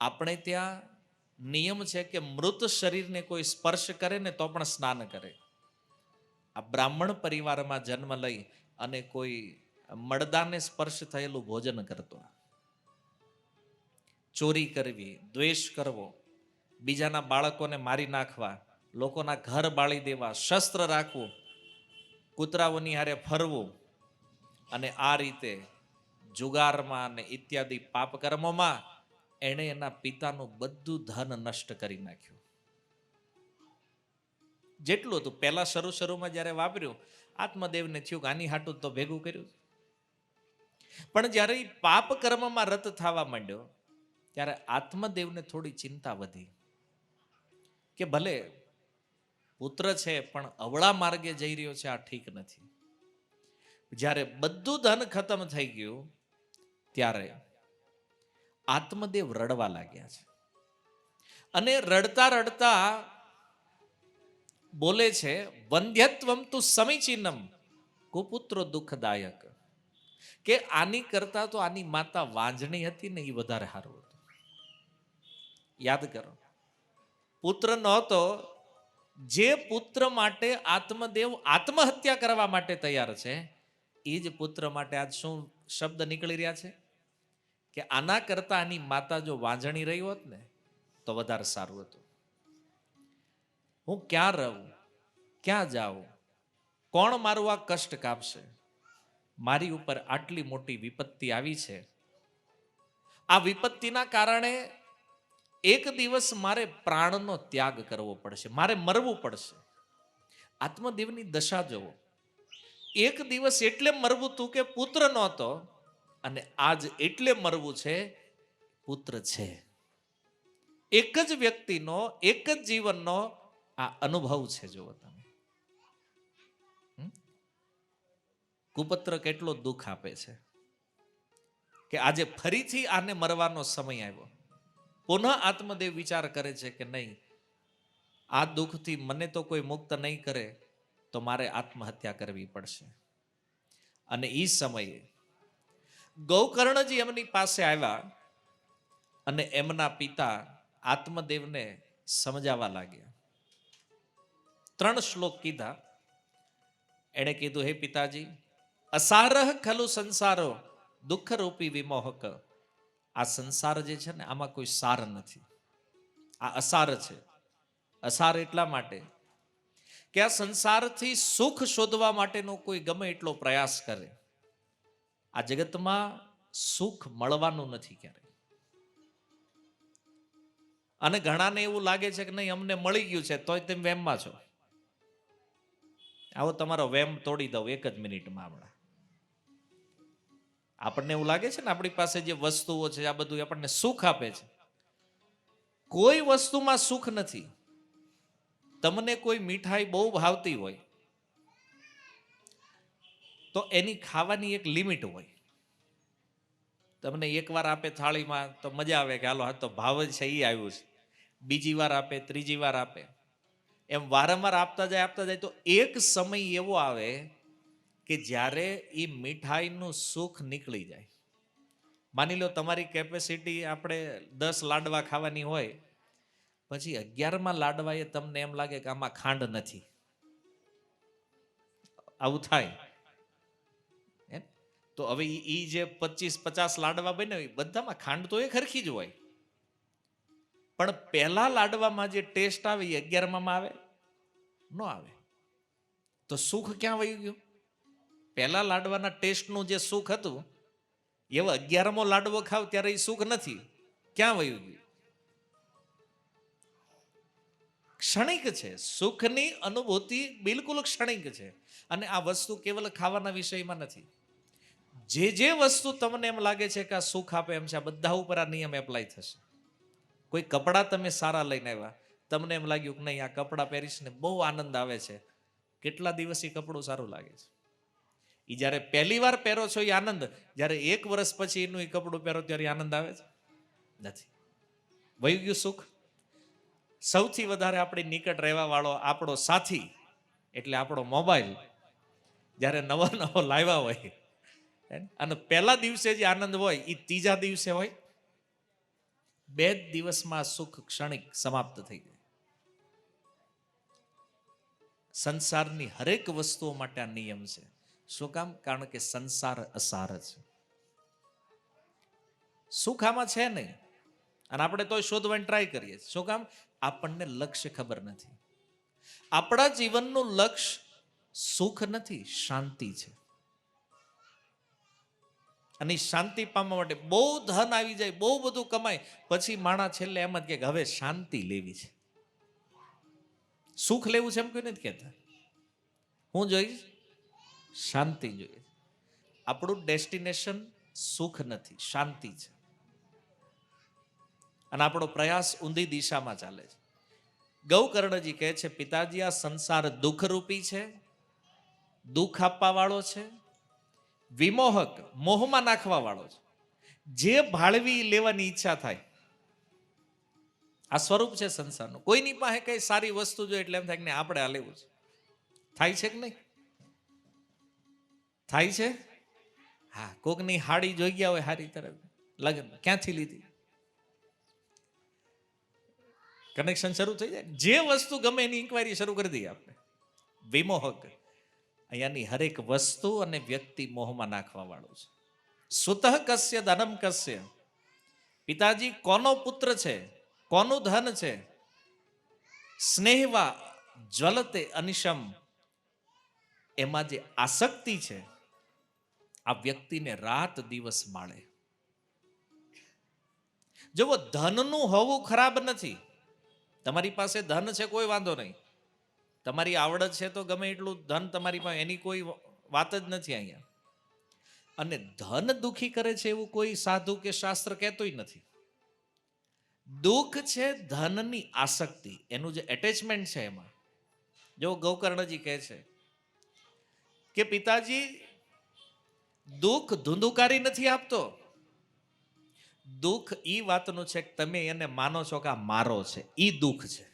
આપણે ત્યાં નિયમ છે કે મૃત શરીરને કોઈ સ્પર્શ કરે ને તો પણ સ્નાન કરે. આ બ્રાહ્મણ પરિવારમાં જન્મ લઈ અને કોઈ મળદાને સ્પર્શ થયેલું ભોજન કરતો, ચોરી કરવી, દ્વેષ કરવો, બીજાના બાળકોને મારી નાખવા, લોકોના ઘર બાળી દેવા, શસ્ત્ર રાખવું, કૂતરાઓની હારે ફરવું અને આ રીતે જુગારમાં અને ઇત્યાદિ પાપકર્મોમાં એણે એના પિતાનું બધું ધન નષ્ટ કરી નાખ્યું. જેટલું હતું પહેલા શરૂમાં જ્યારે વાપર્યું, આત્મદેવને થયું કે આની હાટું તો ભેગું કર્યું. પણ જ્યારે એ પાપ કર્મમાં રત થવા માંડ્યો ત્યારે આત્મદેવને થોડી ચિંતા વધી કે ભલે પુત્ર છે પણ અવળા માર્ગે જઈ રહ્યો છે, આ ઠીક નથી. જ્યારે બધું ધન ખતમ થઈ ગયું ત્યારે આત્મદેવ રડવા લાગ્યા છે અને રડતા રડતા બોલે છે, વંધ્યત્વમ તુ સમીચીનમ કુપુત્રો દુઃખદાયક, કે આની કરતા તો આની માતા વાંજણી હતી ને એ વધારે સારું હતું. યાદ કરો, પુત્ર નહોતો, જે પુત્ર માટે આત્મદેવ આત્મહત્યા કરવા માટે તૈયાર છે એ જ પુત્ર માટે આજ શું શબ્દ નીકળી રહ્યા છે કે આના કરતા આની માતા જો વાંજણી રહી હોત ને તો વધારે સારું હતું. હું ક્યાં રહું, ક્યાં જાઉં, કોણ મારું આ કષ્ટ કાપશે? મારી ઉપર આટલી મોટી વિપત્તિ આવી છે. આ વિપત્તિના કારણે એક દિવસ મારે પ્રાણનો ત્યાગ કરવો પડશે, મારે મરવું પડશે. આત્મદેવની દશા જુઓ. એક દિવસ એટલે મરવું તું કે પુત્ર નહોતો અને આજ એટલે મરવું છે, પુત્ર છે. એક જ વ્યક્તિનો, એક જ જીવનનો આ અનુભવ છે. જુઓ તમે, કુપુત્ર કેટલો દુઃખ આપે છે કે આજે ફરીથી આને મરવાનો સમય આવ્યો. પુનઃ આત્મદેવ વિચાર કરે છે કે નહીં, આ દુઃખથી મને તો કોઈ મુક્ત નહીં કરે તો મારે આત્મહત્યા કરવી પડશે. અને એ સમયે ગૌકર્ણજી એમની પાસે આવ્યા અને એમના પિતા આત્મદેવને સમજાવવા લાગ્યા. 3 શ્લોક કીધા. એણે કીધું, હે પિતાજી, અસારહ ખલુ સંસારો દુઃખ રૂપી વિમોહક. આ સંસાર જે છે ને આમાં કોઈ સાર નથી, આ અસાર છે. અસાર એટલા માટે કે આ સંસારથી સુખ શોધવા માટેનો કોઈ ગમે એટલો પ્રયાસ કરે, આ જગતમાં સુખ મળવાનું નથી ક્યારે. અને ઘણાને એવું લાગે છે કે નહીં અમને મળી ગયું છે તોય તમે વેમમાં છો. આવો તમારો વેમ તોડી દઉં એક જ મિનિટમાં. હમણાં આપણને એવું લાગે છે ને આપણી પાસે જે વસ્તુઓ છે આ બધું આપણને સુખ આપે છે. કોઈ વસ્તુમાં સુખ નથી. તમને કોઈ મીઠાઈ બહુ ભાવતી હોય તો એની ખાવાની એક લિમિટ હોય. તમને એકવાર આપે થાળીમાં તો મજા આવે કે હાલો હા તો ભાવ જ છે એ આવ્યું છે. બીજી વાર આપે, ત્રીજી વાર આપે, એમ વારંવાર આપતા જાય તો એક સમય એવો આવે કે જ્યારે એ મીઠાઈનું સુખ નીકળી જાય. માની લો તમારી કેપેસિટી આપણે 10 લાડવા ખાવાની હોય, પછી 11મા લાડવા તમને એમ લાગે કે આમાં ખાંડ નથી. આવું થાય. તો હવે એ જે 25-50 લાડવા બન્યા બધામાં ખાંડ તો એ ખરખી જ હોય, પણ પહેલા લાડવામાં જે ટેસ્ટ આવે એ 11માં આવે ન આવે. તો સુખ ક્યાં વયું ગયું? પહેલા લાડવાના ટેસ્ટનું જે સુખ હતું એવો 11મો લાડવો ખાવ ત્યારે એ સુખ નથી. ક્યાં વયું ગયું? ક્ષણિક છે. સુખની અનુભૂતિ બિલકુલ ક્ષણિક છે. અને આ વસ્તુ કેવલ ખાવાના વિષયમાં નથી. જે વસ્તુ તમને એમ લાગે છે કે આ સુખ આપે એમ છે, આ બધા ઉપર આ નિયમ એપ્લાય થશે. કોઈ કપડાં તમે સારા લઈને આવ્યા, તમને એમ લાગ્યું કે નહીં આ કપડાં પહેરીશ ને બહુ આનંદ આવે છે, કેટલા દિવસ એ કપડું સારું લાગે છે. એ જ્યારે પહેલી વાર પહેરો છો એ આનંદ, જ્યારે 1 વર્ષ પછી એનું એ કપડું પહેરો ત્યારે આનંદ આવે છે નથી. વહી ગયું સુખ. સૌથી વધારે આપણી નિકટ રહેવા વાળો આપણો સાથી એટલે આપણો મોબાઈલ જ્યારે નવો લાવ્યા હોય અને પહેલા દિવસે જે આનંદ હોય એ ત્રીજા દિવસે હોય, 2 દિવસમાં સુખ ક્ષણિક સમાપ્ત થઈ જાય. સંસારની હરેક વસ્તુઓ માટે આ નિયમ છે. શું કામ? કારણ કે સંસાર અસાર છે, સુખ આમાં છે નહીં. અને આપણે તો શોધવાની ટ્રાય કરીએ. શું કામ? આપણને લક્ષ્ય ખબર નથી. આપણા જીવનનું લક્ષ્ય સુખ નથી, શાંતિ છે. અને શાંતિ પામવા માટે બહુ ધન આવી જાય, બહુ બધું કમાય, પછી માણસ છેલ્લે એમ જ કે હવે શાંતિ લેવી છે. સુખ લેવું છે એમ કોઈ નથી કહેતા. હું જોઈશ શાંતિ જોઈએ. આપણું ડેસ્ટિનેશન સુખ નથી, શાંતિ છે. અને આપણો પ્રયાસ ઊંધી દિશામાં ચાલે છે. ગૌકર્ણજી કહે છે, પિતાજી આ સંસાર દુઃખરૂપી છે, દુઃખ આપવા વાળો છે, વિમોહક મોહમાં નાખવા વાળો છે. જે ભાળવી લેવાની ઈચ્છા થાય, આ સ્વરૂપ છે સંસારનું. કોઈની પાસે કઈ સારી વસ્તુ જોઈએ એટલે એમ થાય કે આપણે આ લેવું છે. થાય છે કે નહીં? થાય છે. હા, કોકની હાડી જોઈ ગયા હોય હારી તરફ, લગ્ન ક્યાંથી લીધી, કનેક્શન શરૂ થઈ જાય. જે વસ્તુ ગમે એની ઇન્ક્વાયરી શરૂ કરી દઈએ આપણે. વિમોહક અહીંયાની હરેક વસ્તુ અને વ્યક્તિ મોહમાં નાખવા વાળું છે. સુતઃ કસ્ય ધનમ કસ્ય, પિતાજી કોનો પુત્ર છે, કોનું ધન છે, સ્નેહવા જ્વલતે અનિશમ, એમાં જે આસક્તિ છે આ વ્યક્તિને રાત દિવસ માળે. જો ધનનું હોવું ખરાબ નથી. તમારી પાસે ધન છે કોઈ વાંધો નહીં, તમારી આવડત છે તો ગમે એટલું ધન તમારી પાસે, એની કોઈ વાત જ નથી અહીંયા. અને ધન દુખી કરે છે એવું કોઈ સાધુ કે શાસ્ત્ર કહેતોય નથી. દુઃખ છે ધનની આસક્તિ, એનું જે એટેચમેન્ટ છે એમાં. જો ગૌકર્ણજી કહે છે કે પિતાજી દુઃખ ધુંધુકારી નથી આપતો. દુઃખ ઈ વાતનું છે કે તમે એને માનો છો કે આ મારો છે, ઈ દુઃખ છે.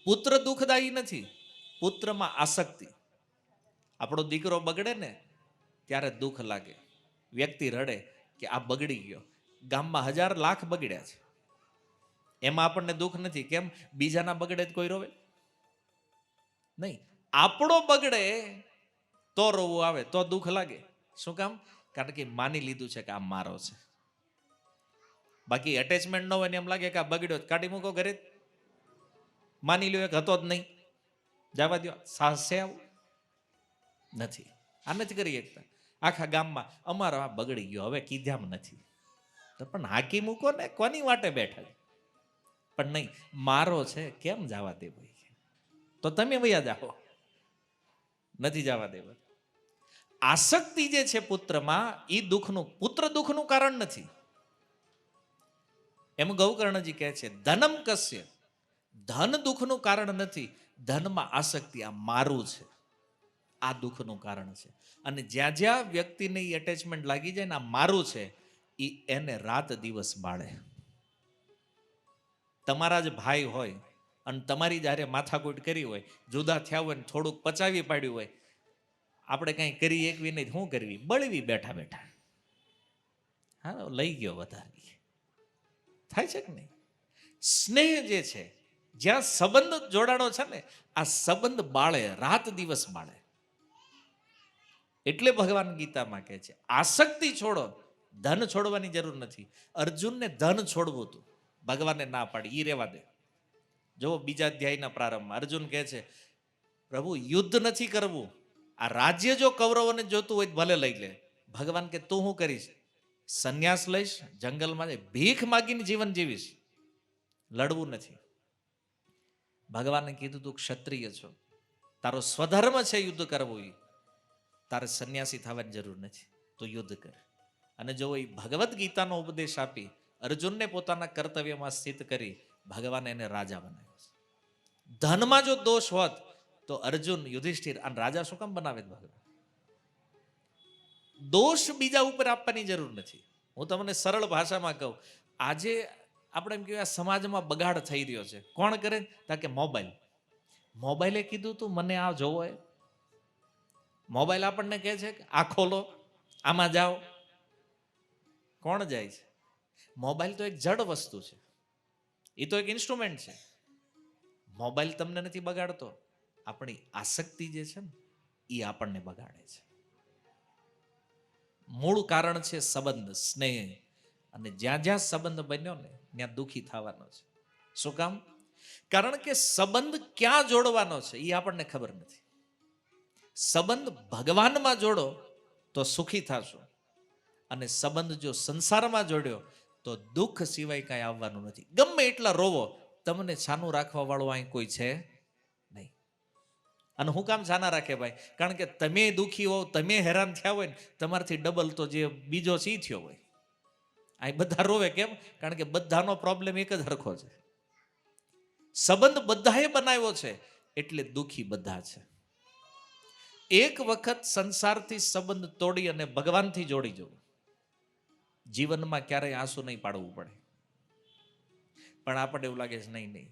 પુત્ર દુઃખદાયી નથી, પુત્રમાં આસક્તિ. આપણો દીકરો બગડે ને ત્યારે દુઃખ લાગે, વ્યક્તિ રડે કે આ બગડી ગયો. ગામમાં 1000 લાખ બગડ્યા છે, એમાં આપણને દુઃખ નથી. કેમ? બીજાના બગડે જ કોઈ રોવે નહીં. આપણો બગડે તો રોવું આવે, તો દુઃખ લાગે. શું કામ? કારણ કે માની લીધું છે કે આ મારો છે. બાકી એટેચમેન્ટ ન હોય ને એમ લાગે કે આ બગડ્યો, કાઢી મૂકો ઘરે, માની લ્યો એક હતો જ નહીં, જવા દો. સાહસે આવું નથી, આ નથી કરી શકતા. આખા ગામમાં અમારો આ બગડી ગયો, હવે કીધામ નથી. તો પણ હાકી મૂકો ને, કોની વાટે બેઠા છે? પણ નહીં, મારો છે, કેમ જવા દે ભાઈ? તો તમે વયા જાઓ, નથી જવા દેવા. આસક્તિ જે છે પુત્રમાં, એ દુઃખનું, પુત્ર દુઃખનું કારણ નથી. એમ ગૌકર્ણજી કહે છે ધનમ કસ્ય, ધન દુઃખનું કારણ નથી, ધનમાં આસક્તિ, આ મારું છે, આ દુઃખનું કારણ છે. અને જ્યાં જ્યાં વ્યક્તિને એટેચમેન્ટ લાગી જાય ને આ મારું છે, એ એને રાત દિવસ બાળે. તમારા જ ભાઈ હોય અને તમારી જ્યારે માથાકૂટ કરી હોય, જુદા થયા હોય ને થોડુંક પચાવી પાડ્યું હોય, આપણે કંઈ કરી એકવી નહીં, શું કરવી, બળવી બેઠા બેઠા. હા, લઈ ગયો વધારે. થાય છે કે નહીં? સ્નેહ જે છે, જ્યાં સંબંધ જોડાણો છે ને, આ સંબંધ બાળે, રાત દિવસ બાળે. એટલે ભગવાન ગીતામાં કહે છે આસક્તિ છોડો, ધન છોડવાની જરૂર નથી. અર્જુનને ધન છોડવું હતું, ભગવાને ના પાડી, ઈ રેવા દે. જો બીજા અધ્યાયના પ્રારંભમાં અર્જુન કહે છે પ્રભુ યુદ્ધ નથી કરવું, આ રાજ્ય જો કૌરવોને જોતું હોય ભલે લઈ લે. ભગવાન કે તું શું કરીશ? સંન્યાસ લઈશ, જંગલમાં જઈ ભીખ માગીને જીવન જીવીશ, લડવું નથી. ભગવાને કીધું તું ક્ષત્રિય છો, તારો સ્વધર્મ છે યુદ્ધ કરવું. તારે સંન્યાસી થવાની જરૂર નથી, તો યુદ્ધ કર. અને જો એ ભગવદ્ ગીતાનો ઉપદેશ આપી અર્જુનને પોતાના કર્તવ્યમાં સ્થિત કરી ભગવાને એને રાજા બનાવ્યો છે. ધનમાં જો દોષ હોત તો અર્જુન, યુધિષ્ઠિર અને રાજા શું કામ બનાવે ભગવાન? દોષ બીજા ઉપર આપવાની જરૂર નથી. હું તમને સરળ ભાષામાં કહું, આજે આપણે એમ કહેવાય સમાજમાં બગાડ થઈ રહ્યો છે. કોણ કરે? કે મોબાઈલે કીધું તું મને આ જોવો એ. મોબાઈલ આપણને કહે છે કે આ ખોલો, આમાં જાઓ. કોણ જાય છે? મોબાઈલ તો એક જડ વસ્તુ છે, એ તો એક ઇન્સ્ટ્રુમેન્ટ છે. મોબાઈલ તમને નથી બગાડતો, આપણી આસક્તિ જે છે ને એ આપણને બગાડે છે. મૂળ કારણ છે સંબંધ, સ્નેહ. અને જ્યાં જ્યાં સંબંધ બન્યો ને ત્યાં દુઃખી થવાનો છે. શું કામ? કારણ કે સંબંધ ક્યાં જોડવાનો છે એ આપણને ખબર નથી. સંબંધ ભગવાનમાં જોડો તો સુખી થશો, અને સંબંધ જો સંસારમાં જોડ્યો તો દુઃખ સિવાય કાંઈ આવવાનું નથી. ગમે એટલા રોવો, તમને છાનું રાખવા વાળું અહીં કોઈ છે નહીં. અને હું કામ છાના રાખે ભાઈ? કારણ કે તમે દુઃખી હો, તમે હેરાન થયા હોય ને તમારથી ડબલ તો જે બીજો સી થયો હોય. અહીં બધા રોવે કેમ? કારણ કે બધાનો પ્રોબ્લેમ એક જ હરખો છે. સંબંધ બધાએ બનાવ્યો છે એટલે દુઃખી બધા છે. એક વખત સંસારથી સંબંધ તોડી અને ભગવાનથી જોડી જવું, જીવનમાં ક્યારેય આંસુ નહીં પાડવું પડે. પણ આપણને એવું લાગે છે નહીં,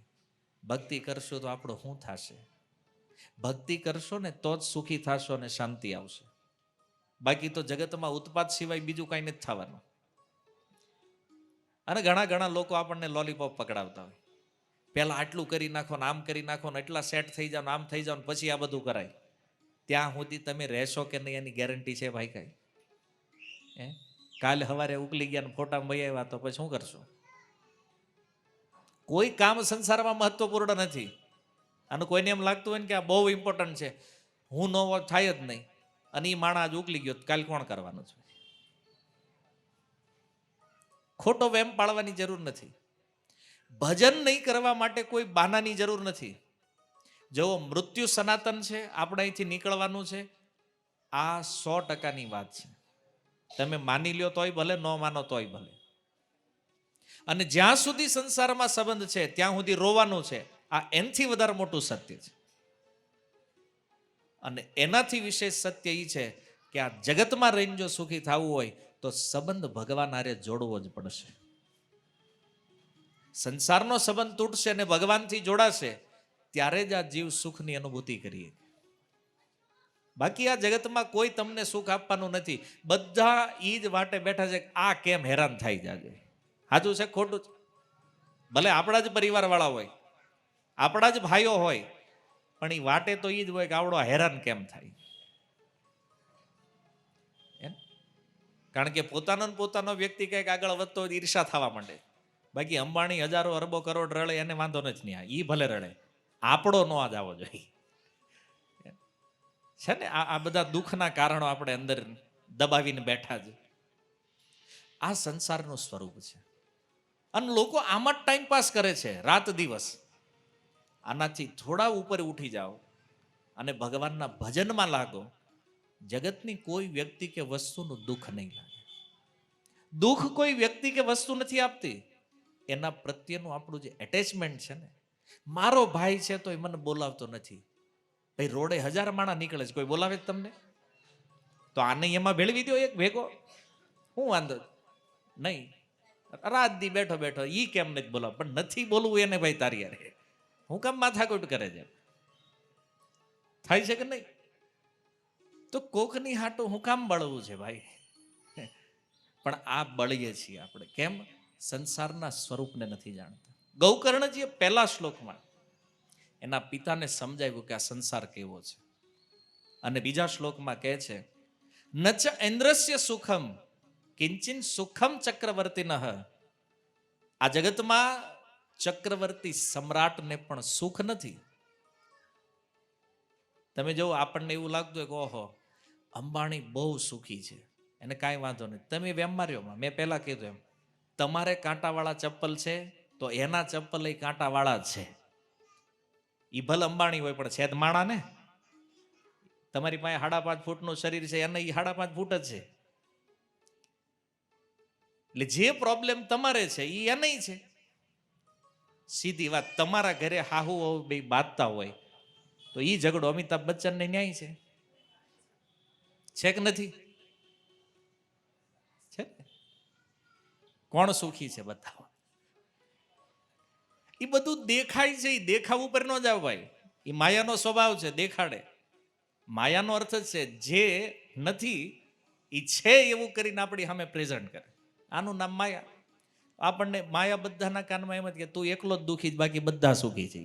ભક્તિ કરશો તો આપણું શું થશે? ભક્તિ કરશો ને તો જ સુખી થશો અને શાંતિ આવશે. બાકી તો જગતમાં ઉત્પાત સિવાય બીજું કાંઈ નથી થવાનું. અને ઘણા ઘણા લોકો આપણને લોલીપોપ પકડાવતા હોય, પહેલા આટલું કરી નાખો ને આમ કરી નાખો ને એટલા સેટ થઈ જાવ ને આમ થઈ જાવ ને પછી આ બધું કરાય. ત્યાં સુધી તમે રહેશો કે નહીં એની ગેરંટી છે ભાઈ કાંઈ? કાલે સવારે ઉકલી ગયા ને ફોટા મળી આવ્યા તો પછી શું કરશો? કોઈ કામ સંસારમાં મહત્વપૂર્ણ નથી. અને કોઈને એમ લાગતું હોય ને કે આ બહુ ઇમ્પોર્ટન્ટ છે, હું નો થાય જ નહીં, અને એ માણસ આજ ઉકલી ગયો કાલ કોણ કરવાનું છે? ખોટો વેમ પાડવાની જરૂર નથી. ભજન નહીં કરવા માટે કોઈ બહાનાની જરૂર નથી. જો મૃત્યુ સનાતન છે, આપણે અહીંથી નીકળવાનું છે, આ 100%ની વાત છે. તમે માની લ્યો તોય ભલે, ન માનો તોય ભલે. અને જ્યાં સુધી સંસારમાં સંબંધ છે ત્યાં સુધી રોવાનું છે. આ એનથી વધારે મોટું સત્ય છે. અને એનાથી વિશેષ સત્ય એ છે કે આ જગતમાં રહીને જો સુખી થવું હોય તો સંબંધ ભગવાન હારે જોડવો જ પડશે. સંસારનો સંબંધ તૂટશે અને ભગવાનથી જોડાશે ત્યારે જ આ જીવ સુખની અનુભૂતિ કરીએ. બાકી આ જગતમાં કોઈ તમને સુખ આપવાનું નથી. બધા ઈ જ વાટે બેઠા છે આ કેમ હેરાન થઈ જાય. સાચું છે ખોટું છે? ભલે આપણા જ પરિવાર વાળા હોય, આપણા જ ભાઈઓ હોય, પણ એ વાટે તો ઈ જ હોય કે આવડો હેરાન કેમ થાય. કારણ કે પોતાનો વ્યક્તિ કંઈક આગળ વધતો હોય ઈર્ષા થવા માંડે. બાકી અંબાણી હજારો અરબો કરોડ રડે એને વાંધો નથી, ઈ ભલે રડે, આપણો નો આજ આવવો જોઈએ. છે ને આ બધા દુઃખના કારણો આપણે અંદર દબાવીને બેઠા છે. આ સંસારનું સ્વરૂપ છે. અને લોકો આમાં જ ટાઈમ પાસ કરે છે રાત દિવસ. આનાથી થોડા ઉપર ઉઠી જાઓ અને ભગવાનના ભજનમાં લાગો. જગતની કોઈ વ્યક્તિ કે વસ્તુનું દુઃખ નહીં લાગે. દુઃખ કોઈ વ્યક્તિ કે વસ્તુ નથી આપતી, એના પ્રત્યેનું આપણું જે એટેચમેન્ટ છે ને. મારો ભાઈ છે તો એ મને બોલાવતો નથી. ભાઈ રોડે 1000 માણસ નીકળે છે, કોઈ બોલાવે તમને? તો આને એમાં ભેળવી દો એક ભેગો, હું વાંધો નહીં. રાત દી બેઠો બેઠો ઈ કેમ નથી બોલાવ? પણ નથી બોલવું એને ભાઈ તારી યાર, હું કામ માથાકૂટ કરે છે? થાય છે કે નહીં? તો કોકની હાટું હું કામ બળવું છે ભાઈ? પણ આ બળીએ છીએ આપણે. કેમ? સંસારના સ્વરૂપને નથી જાણતા. ગૌકર્ણજીએ પહેલા શ્લોકમાં એના પિતાને સમજાવ્યું કે આ સંસાર કેવો છે. અને બીજા શ્લોકમાં કહે છે, નચ ઇન્દ્રસ્ય સુખમ કિંચિન સુખમ ચક્રવર્તિનઃ. આ જગતમાં ચક્રવર્તી સમ્રાટને પણ સુખ નથી. તમે જો આપણને એવું લાગતું હોય કે ઓહો અંબાણી બહુ સુખી છે, એને કાંઈ વાંધો નહીં. તમે વેમ માર્યો, મેં પહેલા કીધું એમ, તમારે કાંટાવાળા ચપ્પલ છે તો એના ચપ્પલ એ કાંટાવાળા જ છે. એ ભલે અંબાણી હોય પણ છે જ માણા ને. તમારી પાસે 5.5 ફૂટનું શરીર છે, એને એ 5.5 ફૂટ જ છે. એટલે જે પ્રોબ્લેમ તમારે છે એ એને છે. સીધી વાત, તમારા ઘરે હાહુ વહુ બે બાંધતા હોય તો એ ઝઘડો અમિતાભ બચ્ચનને ન્યાય છે કે નથી? છે ને? કોણ સુખી છે બતાવો? એ બધું દેખાય છે, એ દેખાવ ઉપર ન જાવ ભાઈ. એ માયાનો સ્વભાવ છે, દેખાડે. માયાનો અર્થ જ છે જે નથી એ છે એવું કરીને આપણી સામે પ્રેઝન્ટ કરે. આનું નામ માયા. આપણને માયા બધાના કાનમાં એમ જ કે તું એકલો જ દુઃખી જ, બાકી બધા સુખી છે.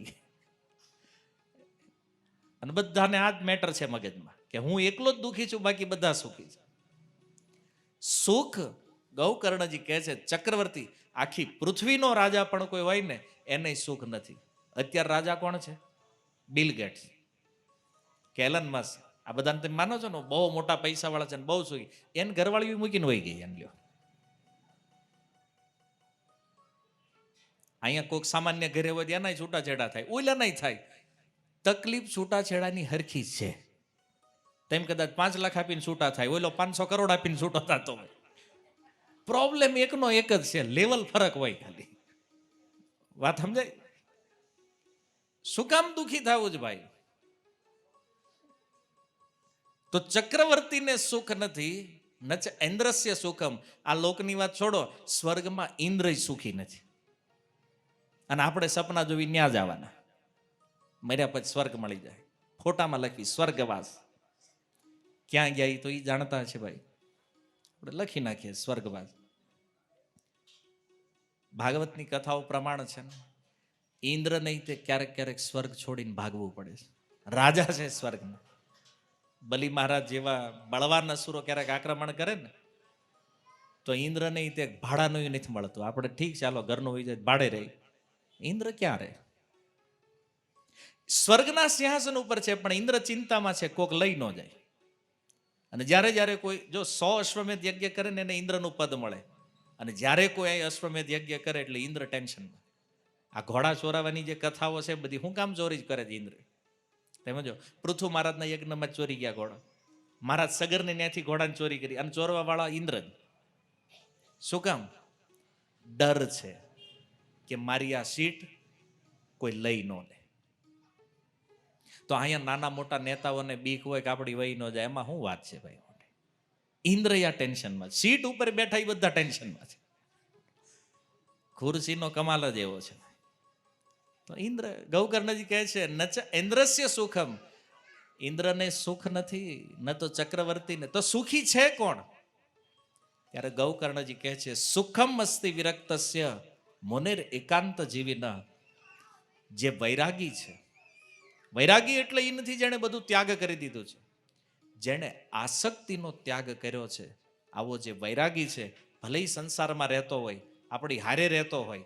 અને બધાને આ જ મેટર છે મગજમાં કે હું એકલો જ દુઃખી છું, બાકી બધા સુખી છે. સુખ, ગૌકર્ણજી કહે છે, ચક્રવર્તી આખી પૃથ્વીનો રાજા પણ કોઈ હોય ને એને સુખ નથી. અત્યારે રાજા કોણ છે? બિલ ગેટ્સ કે એલન મસ્ક. આ બધાને તમે માનો છો ને બહુ મોટા પૈસા વાળા છે ને બહુ સુખી. એને ઘરવાળી મૂકીને વહી ગઈ. એમ લ્યો, અહીંયા કોઈક સામાન્ય ઘરે હોય એનાય છૂટાછેડા થાય, ઓલા નહીં થાય. તકલીફ છૂટાછેડાની હરખી છે. તેમ કદાચ 5 લાખ આપીને છૂટા થાય, ઓલો 500 કરોડ આપીને છૂટો થતો હોય. પ્રોબ્લેમ એકનો એક જ છે, લેવલ ફરક હોય ખાલી. વાત સમજાય? શું કામ દુઃખી થવું જ ભાઈ? તો ચક્રવર્તીને સુખ નથી, નચ ઇન્દ્રસ્ય સુખમ. આ લોકની વાત છોડો, સ્વર્ગમાં ઇન્દ્ર સુખી નથી. અને આપણે સપના જોવી ન્યા જવાના, મર્યા પછી સ્વર્ગ મળી જાય. ફોટામાં લખી સ્વર્ગવાસ. ક્યાં ગયા તો એ જાણતા છે ભાઈ, આપણે લખી નાખીએ સ્વર્ગવાસ. ભાગવતની કથાઓ પ્રમાણ છે ને, ઇન્દ્ર નહીં તે ક્યારેક ક્યારેક સ્વર્ગ છોડીને ભાગવું પડે છે. રાજા છે સ્વર્ગના. બલી મહારાજ જેવા બળવાન અસુરો ક્યારેક આક્રમણ કરે ને તો ઇન્દ્ર નહીં તે ભાડાનું નથી મળતું. આપણે ઠીક ચાલો ઘરનું હોય જાય ભાડે રહી, ઇન્દ્ર ક્યાં રહે? સ્વર્ગના સિંહાસન ઉપર છે પણ ઇન્દ્ર ચિંતામાં છે કોક લઈ ન જાય. અને જ્યારે જ્યારે કોઈ જો 100 અશ્વમેધ યજ્ઞ કરે ને એને ઇન્દ્રનું પદ મળે, અને જ્યારે કોઈ અહીં અશ્વમેધ યજ્ઞ કરે એટલે ઇન્દ્ર ટેન્શનમાં. આ ઘોડા ચોરાવાની જે કથાઓ છે બધી શું કામ ચોરી કરે છે ઇન્દ્ર? તમે જો પૃથુ મહારાજના યજ્ઞમાં ચોરી ગયા ઘોડા. મહારાજ સગરને ત્યાંથી ઘોડાને ચોરી કરી, અને ચોરવા વાળા ઇન્દ્ર જ. શું કામ? ડર છે કે મારી આ સીટ કોઈ લઈ ન લે. તો અહીંયા નાના મોટા નેતાઓને બીક હોય કે આપણી વહી ન જાય, એમાં શું વાત છે ભાઈ? ઇન્દ્ર આ ટેન્શનમાં, સીટ ઉપર બેઠા એ બધા ટેન્શનમાં છે. ખુરશીનો કમાલ જ એવો છે. તો ઇન્દ્ર, ગૌકર્ણજી કહે છે નચ ઇન્દ્રસ્ય સુખમ. ઇન્દ્રને સુખ નથી, ન તો ચક્રવર્તીને. તો સુખી છે કોણ? ત્યારે ગૌકર્ણજી કહે છે સુખમ અસ્તિ વિરક્તસ્ય મુનિર એકાંત જીવિન. જે વૈરાગી છે, વૈરાગી એટલે એ નથી જેણે બધું ત્યાગ કરી દીધું છે, જેણે આસક્તિનો ત્યાગ કર્યો છે. આવો જે વૈરાગી છે, ભલે સંસારમાં રહેતો હોય, આપણી હારે રહેતો હોય,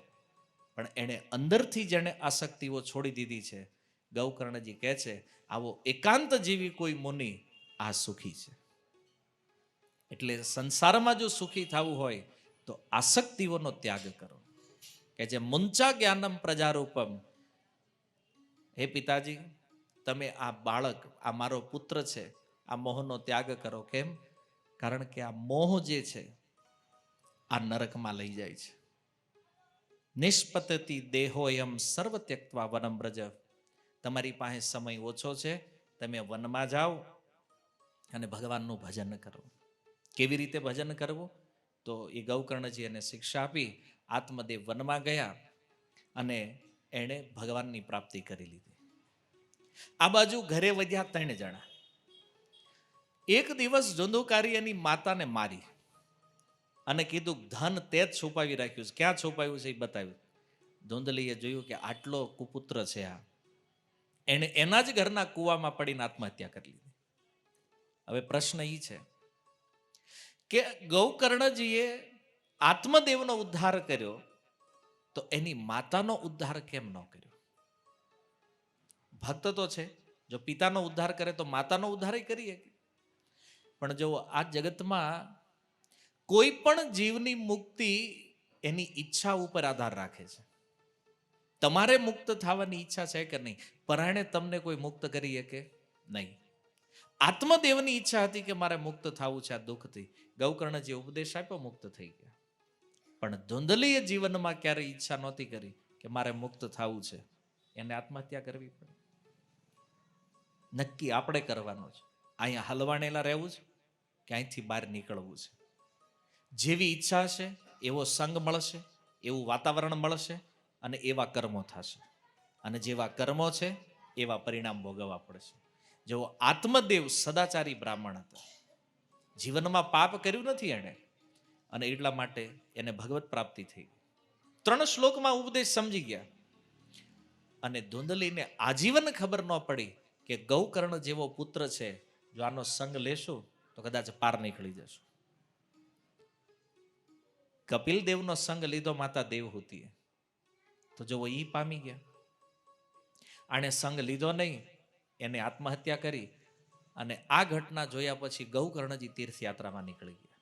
પણ એણે અંદરથી જેણે આસક્તિઓ છોડી દીધી છે, ગૌકર્ણજી કહે છે આવો એકાંત જીવી કોઈ મુનિ આ સુખી છે. એટલે સંસારમાં જો સુખી થવું હોય તો આસક્તિઓનો ત્યાગ કરો. કે જે મુંચા જ્ઞાનમ પ્રજારૂપમ. હે પિતાજી, તમે આ બાળક, આ મારો પુત્ર છે, આ મોહનો ત્યાગ કરો. કેમ? કારણ કે આ મોહ જે છે આ નરકમાં લઈ જાય છે. નિષ્પતતિ દેહોયમ સર્વ ત્યક્ત્વા વનમ વ્રજ. તમારી પાસે સમય ઓછો છે, તમે વનમાં જાઓ અને ભગવાનનું ભજન કરો. કેવી રીતે ભજન કરવું? તો એ ગૌકર્ણજી એને શિક્ષા આપી. આત્મદેવ વનમાં ગયા અને એણે ભગવાનની પ્રાપ્તિ કરી લીધી. આ બાજુ ઘરે વધ્યા 3 જણા. એક દિવસ ધુંધુકારી એની માતાને મારી અને કીધું ધન તે જ છુપાવી રાખ્યું છે. ક્યાં છુપાવ્યું છે એ બતાવ્યું. ધુંધલીએ જોયું કે આટલો કુપુત્ર છે આ, એને એના જ ઘરના કૂવામાં પડીને આત્મહત્યા કરી લીધી. હવે પ્રશ્ન એ છે કે ગૌકર્ણજીએ આત્મદેવનો ઉદ્ધાર કર્યો તો એની માતાનો ઉદ્ધાર કેમ ન કર્યો? ભક્ત તો છે, જો પિતાનો ઉદ્ધાર કરે તો માતાનો ઉદ્ધાર કરીએ. પણ જો આ જગતમાં કોઈ પણ જીવની મુક્તિ એની ઈચ્છા ઉપર આધાર રાખે છે. તમારે મુક્ત થવાની ઈચ્છા છે કે નહીં? પરાણે તમને કોઈ મુક્ત કરી શકે નહીં. આત્મદેવની ઈચ્છા હતી કે મારે મુક્ત થવું છે આ દુઃખથી. ગૌકર્ણ જે ઉપદેશ આપ્યો મુક્ત થઈ ગયા. પણ ધુંધલીએ જીવનમાં ક્યારેય ઈચ્છા નહોતી કરી કે મારે મુક્ત થવું છે. એને આત્મહત્યા કરવી પડે. નક્કી આપણે કરવાનું છે. અહીંયા હલવાણેલા રહેવું છે કે અહીંથી બહાર નીકળવું છે. જેવી ઈચ્છા છે એવો સંગ મળશે, એવું વાતાવરણ મળશે અને એવા કર્મો થશે. અને જેવા કર્મો છે એવા પરિણામ ભોગવવા પડશે. જેવો આત્મદેવ સદાચારી બ્રાહ્મણ હતા, જીવનમાં પાપ કર્યું નથી એણે, અને એટલા માટે એને ભગવત પ્રાપ્તિ થઈ. 3 શ્લોકમાં ઉપદેશ સમજી ગયા. અને ધુંધલીને આજીવન ખબર ન પડી કે ગૌકર્ણ જેવો પુત્ર છે, જો આનો સંગ લેશું તો કદાચ પાર નીકળી જશું. કપિલ દેવનો સંગ લીધો માતા દેવહૂતિએ, તો જો ઈ પામી ગયા. આણે સંગ લીધો નહીં, એને આત્મહત્યા કરી. અને આ ઘટના જોયા પછી ગૌકર્ણજી તીર્થયાત્રામાં નીકળી ગયા.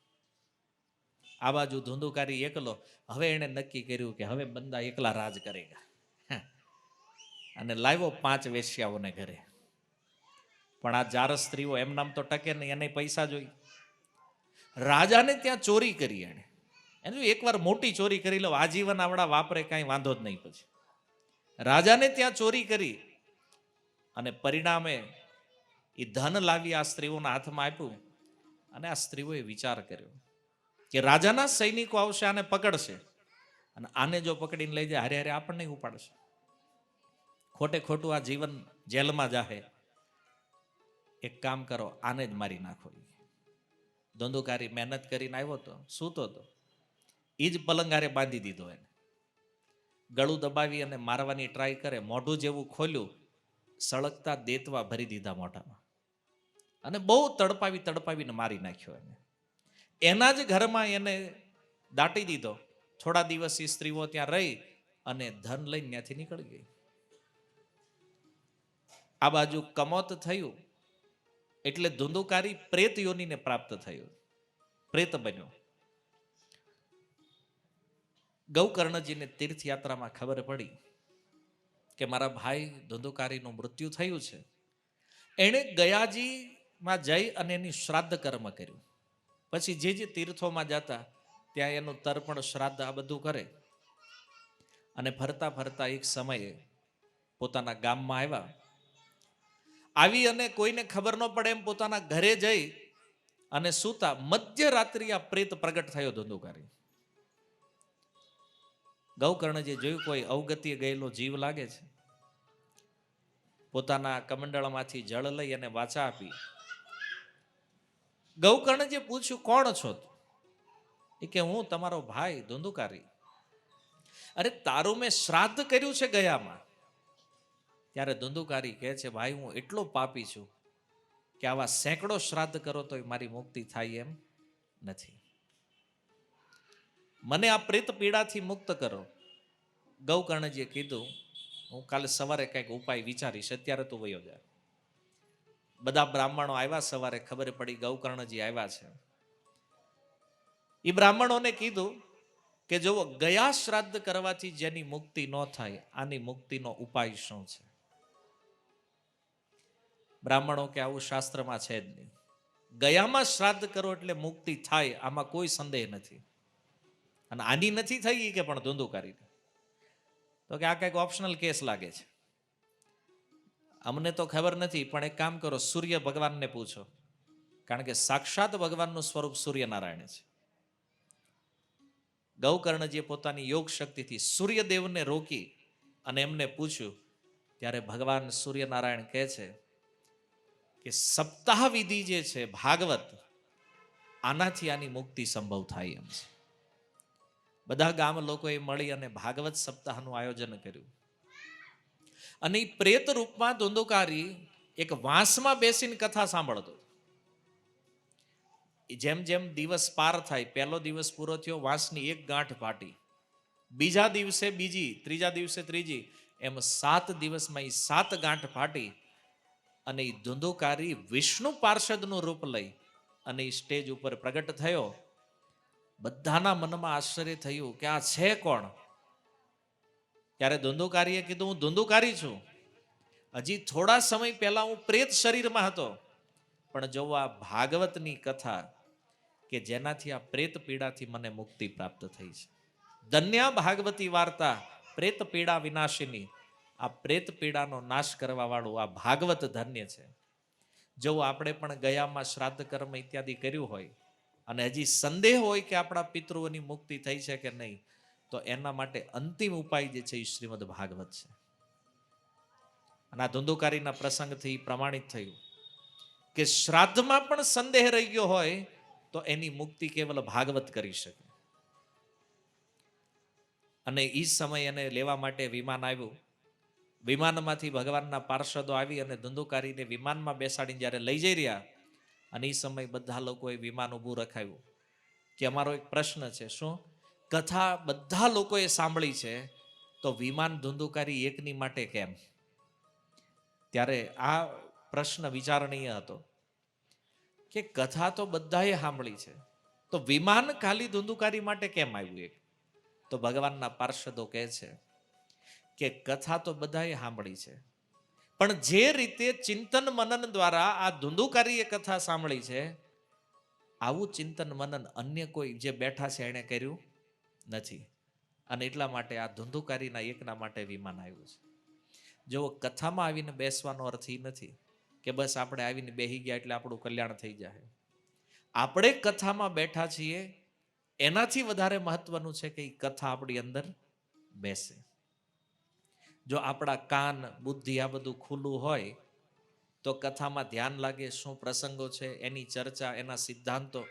આ બાજુ ધુંધુકારી એકલો. હવે એણે નક્કી કર્યું કે હવે બંદા એકલા રાજ કરેગા. અને લાવ્યો 5 વેશ્યાઓને ઘરે. પણ આ જારસ સ્ત્રીઓ એમ નામ તો ટકે નહીં, એને પૈસા જોઈ. રાજાને ત્યાં ચોરી કરી એને. એને એકવાર મોટી ચોરી કરી લો, આજીવન આવડા વાપરે કાંઈ વાંધો જ નહીં. પછી રાજાને ત્યાં ચોરી કરી અને પરિણામે એ ધન લાવી આ સ્ત્રીઓના હાથમાં આપ્યું. અને આ સ્ત્રીઓએ વિચાર કર્યો કે રાજાના સૈનિકો આવશે, આને પકડશે, અને આને જો પકડીને લઈ જાય હારે હારે આપણને ઉપાડશે. ખોટે ખોટું આ જીવન જેલમાં જાહે. એક કામ કરો, આને જ મારી નાખો. ધંધુકારી મહેનત કરીને આવ્યો તો, સૂતો તો, એ જ પલંગારે બાંધી દીધો એને. ગળું દબાવી અને મારવાની ટ્રાય કરે, મોઢું જેવું ખોલ્યું, સળગતા દેતવા ભરી દીધા મોઢામાં. અને બહુ તડપાવીને મારી નાખ્યો એને. એના જ ઘરમાં એને દાટી દીધો. થોડા દિવસ એ સ્ત્રીઓ ત્યાં રહી અને ધન લઈને ત્યાંથી નીકળી ગઈ. આ બાજુ કમોત થયું એટલે ધુંધુકારી પ્રેત યોનીને પ્રાપ્ત થયું, પ્રેત બન્યો. ગૌકર્ણજીને તીર્થયાત્રામાં ખબર પડી કે મારા ભાઈ ધુંધુકારીનું મૃત્યુ થયું છે. એણે ગયાજીમાં જઈ અને એની શ્રાદ્ધ કર્મ કર્યું. પછી જે તીર્થોમાં જતા ત્યાં એનું તર્પણ શ્રાદ્ધ આ બધું કરે. અને ફરતા ફરતા એક સમયે પોતાના ગામમાં આવ્યા. આવી અને કોઈને ખબર ન પડે એમ પોતાના ઘરે જઈ અને સૂતા મધ્યરાત્રિ આ પ્રેત પ્રગટ થયો ધુંધુકારી. ગૌકર્ણજી જોયું કોઈ અવગતિએ ગયેલો જીવ લાગે છે. પોતાના કમંડળમાંથી જળ લઈ અને વાચા આપી. ગૌકર્ણજીએ પૂછ્યું, કોણ છો? એ કે હું તમારો ભાઈ ધુંધુકારી. અરે તારું મેં શ્રાદ્ધ કર્યું છે ગયામાં. ત્યારે ધુંધુકારી કહે છે, ભાઈ હું એટલો પાપી છું કે આવા સેંકડો શ્રાદ્ધ કરો તો મારી મુક્તિ થાય એમ નથી. મને આ પ્રેત પીડાથી મુક્ત કરો. ગૌકર્ણજીએ કીધું, હું કાલે સવારે કંઈક ઉપાય વિચારીશ, અત્યારે તું વયો જા. બધા બ્રાહ્મણો આવ્યા સવારે, ખબર પડી ગૌકર્ણજી આવ્યા છે. એ બ્રાહ્મણોને કીધું કે જો ગયા શ્રાદ્ધ કરવાથી જેની મુક્તિ ન થાય, આની મુક્તિનો ઉપાય શું છે? બ્રાહ્મણો કે આવું શાસ્ત્રમાં છે જ નહીં. ગયામાં શ્રાદ્ધ કરો એટલે મુક્તિ થાય, આમાં કોઈ સંદેહ નથી. અને આની નથી થઈ કે પણ ધુંધુકારી. તો કે આ કંઈક ઓપ્શનલ કેસ લાગે છે, અમને તો ખબર નથી. પણ એક કામ કરો, સૂર્ય ભગવાનને પૂછો, કારણ કે સાક્ષાત ભગવાનનું સ્વરૂપ સૂર્યનારાયણ છે. ગૌકર્ણજીએ પોતાની યોગ શક્તિથી સૂર્યદેવને રોકી અને એમને પૂછ્યું. ત્યારે ભગવાન સૂર્યનારાયણ કહે છે કે સપ્તાહ વિધિ જે છે ભાગવત, આનાથી આની મુક્તિ સંભવ થાય એમ છે. બધા ગામ લોકોએ મળી અને ભાગવત સપ્તાહનું આયોજન કર્યું. અને એ પ્રેત રૂપમાં ધુંધુકારી એક વાંસમાં બેસીને કથા સાંભળતો. જેમ જેમ દિવસ પાર થાય, પહેલો દિવસ પૂરો થયો, વાંસની એક ગાંઠ ફાટી, બીજા દિવસે બીજી, ત્રીજા દિવસે ત્રીજી, એમ 7 દિવસમાં એ 7 ગાંઠ ફાટી. અને એ ધુંધુકારી વિષ્ણુ પાર્ષદનું રૂપ લઈ અને એ સ્ટેજ ઉપર પ્રગટ થયો. બધાના મનમાં આશ્ચર્ય થયું કે આ છે કોણ? ત્યારે ધુંધુકારીએ કીધું, હું ધુંધુકારી છું. હજી થોડા સમય પહેલા હું પ્રેત શરીરમાં હતો, પણ જો આ ભાગવતની કથા કે જેનાથી આ પ્રેત પીડાથી મને મુક્તિ પ્રાપ્ત થઈ છે. ધન્ય ભાગવતી વાર્તા પ્રેત પીડા વિનાશિની. આ પ્રેત પીડાનો નાશ કરવા વાળું આ ભાગવત ધન્ય છે. જો આપણે પણ ગયામાં શ્રાદ્ધ કર્મ ઇત્યાદિ કર્યું હોય અને હજી સંદેહ હોય કે આપણા પિતૃઓની મુક્તિ થઈ છે કે નહીં, તો એના માટે અંતિમ ઉપાય જે છે એ શ્રીમદ ભાગવત છે. અને આ ધુંધુકારીના પ્રસંગથી પ્રમાણિત થયું કે શ્રાદ્ધમાં પણ સંદેહ રહી ગયો હોય તો એની મુક્તિ કેવલ ભાગવત કરી શકે. અને એ સમય એને લેવા માટે વિમાન આવ્યું. વિમાનમાંથી ભગવાનના પાર્ષદો આવી અને ધુંધુકારીને વિમાનમાં બેસાડીને જ્યારે લઈ જઈ રહ્યા, અને એ સમય બધા લોકોએ વિમાન ઊભું રખાયું કે અમારો એક પ્રશ્ન છે, શું કથા બધા લોકોએ સાંભળી છે તો વિમાન ધુંધુકારી એકની માટે કેમ? ત્યારે આ પ્રશ્ન વિચારણીય હતો કે કથા તો બધાએ સાંભળી છે તો વિમાન ખાલી ધુંધુકારી માટે કેમ આવ્યું એક? તો ભગવાનના પાર્ષદો કહે છે કે કથા તો બધાએ સાંભળી છે, પણ જે રીતે ચિંતન મનન દ્વારા આ ધુંધુકારીએ કથા સાંભળી છે, આવું ચિંતન મનન અન્ય કોઈ જે બેઠા છે એણે કર્યું નથી. અને એટલા માટે આ ધુંધુકારીના એકના માટે વિમાન આવ્યું છે. જો કથામાં આવીને બેસવાનો અર્થ એ નથી કે બસ આપણે આવીને બેસી ગયા એટલે આપણું કલ્યાણ થઈ જાય. આપણે કથામાં બેઠા છીએ એનાથી વધારે મહત્વનું છે કે એ કથા આપણી અંદર બેસે. જો આપણા કાન બુદ્ધિ આ બધું ખુલ્લું હોય તો કથામાં ધ્યાન લાગે, શું પ્રસંગો છે, એની ચર્ચા, એના સિદ્ધાંતો,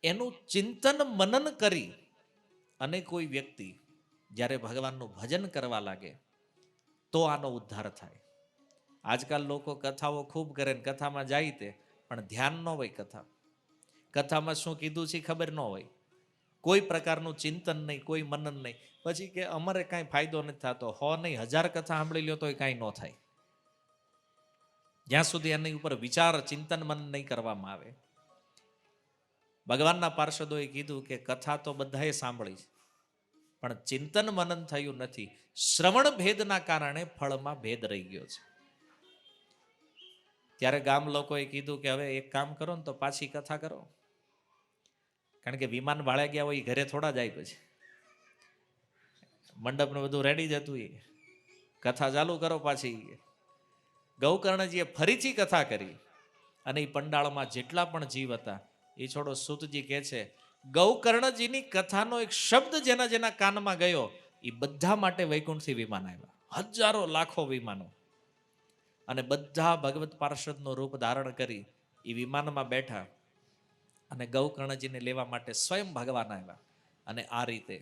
એનું ચિંતન મનન કરી અને કોઈ વ્યક્તિ જ્યારે ભગવાનનું ભજન કરવા લાગે તો આનો ઉદ્ધાર થાય. આજકાલ લોકો કથાઓ ખૂબ કરે ને કથામાં જાય તે પણ ધ્યાન ન હોય. કથામાં શું કીધું છે ખબર ન હોય, કોઈ પ્રકારનું ચિંતન નહીં, કોઈ મનન નહીં. પછી કે અમારે કાંઈ ફાયદો નથી થતો, 100 નહીં 1000 કથા સાંભળી લ્યો તો કાંઈ ન થાય, જ્યાં સુધી એની ઉપર વિચાર ચિંતન મન નહીં કરવામાં આવે. ભગવાનના પાર્ષદોએ કીધું કે કથા તો બધાએ સાંભળી છે પણ ચિંતન મનન થયું નથી. શ્રવણ ભેદના કારણે ફળમાં ભેદ રહી ગયો છે. ત્યારે ગામ લોકોએ કીધું કે હવે એક કામ કરો ને તો પાછી કથા કરો, કારણ કે વિમાન ભાડે ગયા હોય ઘરે થોડા જાય, પછી મંડપનું બધું રેડી જતું, એ કથા ચાલુ કરો પાછી. ગૌકર્ણજીએ ફરીથી કથા કરી અને એ પંડાળમાં જેટલા પણ જીવ હતા એ છોડો, સૂતજી કહે છે ગૌકર્ણજીની કથાનો એક શબ્દ જેના જેના કાનમાં ગયો એ બધા માટે વૈકુંઠથી વિમાન આવ્યા, હજારો લાખો વિમાનો. અને બધા ભગવત પાર્ષદનું રૂપ ધારણ કરી એ વિમાનમાં બેઠા અને ગૌકર્ણજીને લેવા માટે સ્વયં ભગવાન આવ્યા. અને આ રીતે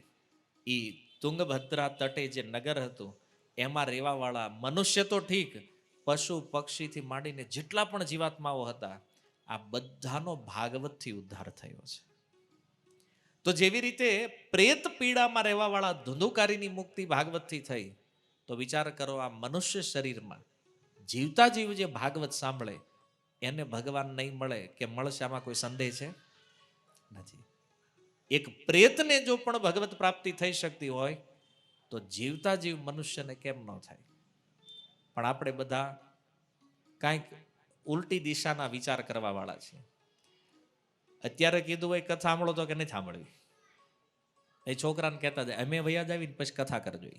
એ તુંગભદ્રા તટે જે નગર હતું એમાં રહેવાવાળા મનુષ્ય તો ઠીક, પશુ પક્ષીથી માંડીને જેટલા પણ જીવાત્માઓ હતા આ બધાનો ભાગવતથી ઉદ્ધાર થયો છે. તો જેવી રીતે પ્રેત પીડામાં રહેવાવાળા ધુંધુકારીની મુક્તિ ભાગવતથી થઈ, તો વિચાર કરો આ મનુષ્ય શરીરમાં જીવતા જીવ જે ભાગવત સાંભળે એને ભગવાન નહીં મળે કે મળશે, આમાં કોઈ સંદેહ છે નથી. એક પ્રેતને જો પણ ભગવત પ્રાપ્તિ થઈ શકતી હોય તો જીવતા જીવ મનુષ્યને કેમ ન થાય? પણ આપણે બધા કાંઈક ઉલટી દિશાના વિચાર કરવા વાળા છે. અત્યારે કીધું હોય કથા સાંભળો તો કે નહીં સાંભળવી, એ છોકરાને કહેતા જાય અમે વૈયા જ આવીને પછી કથા કરજો,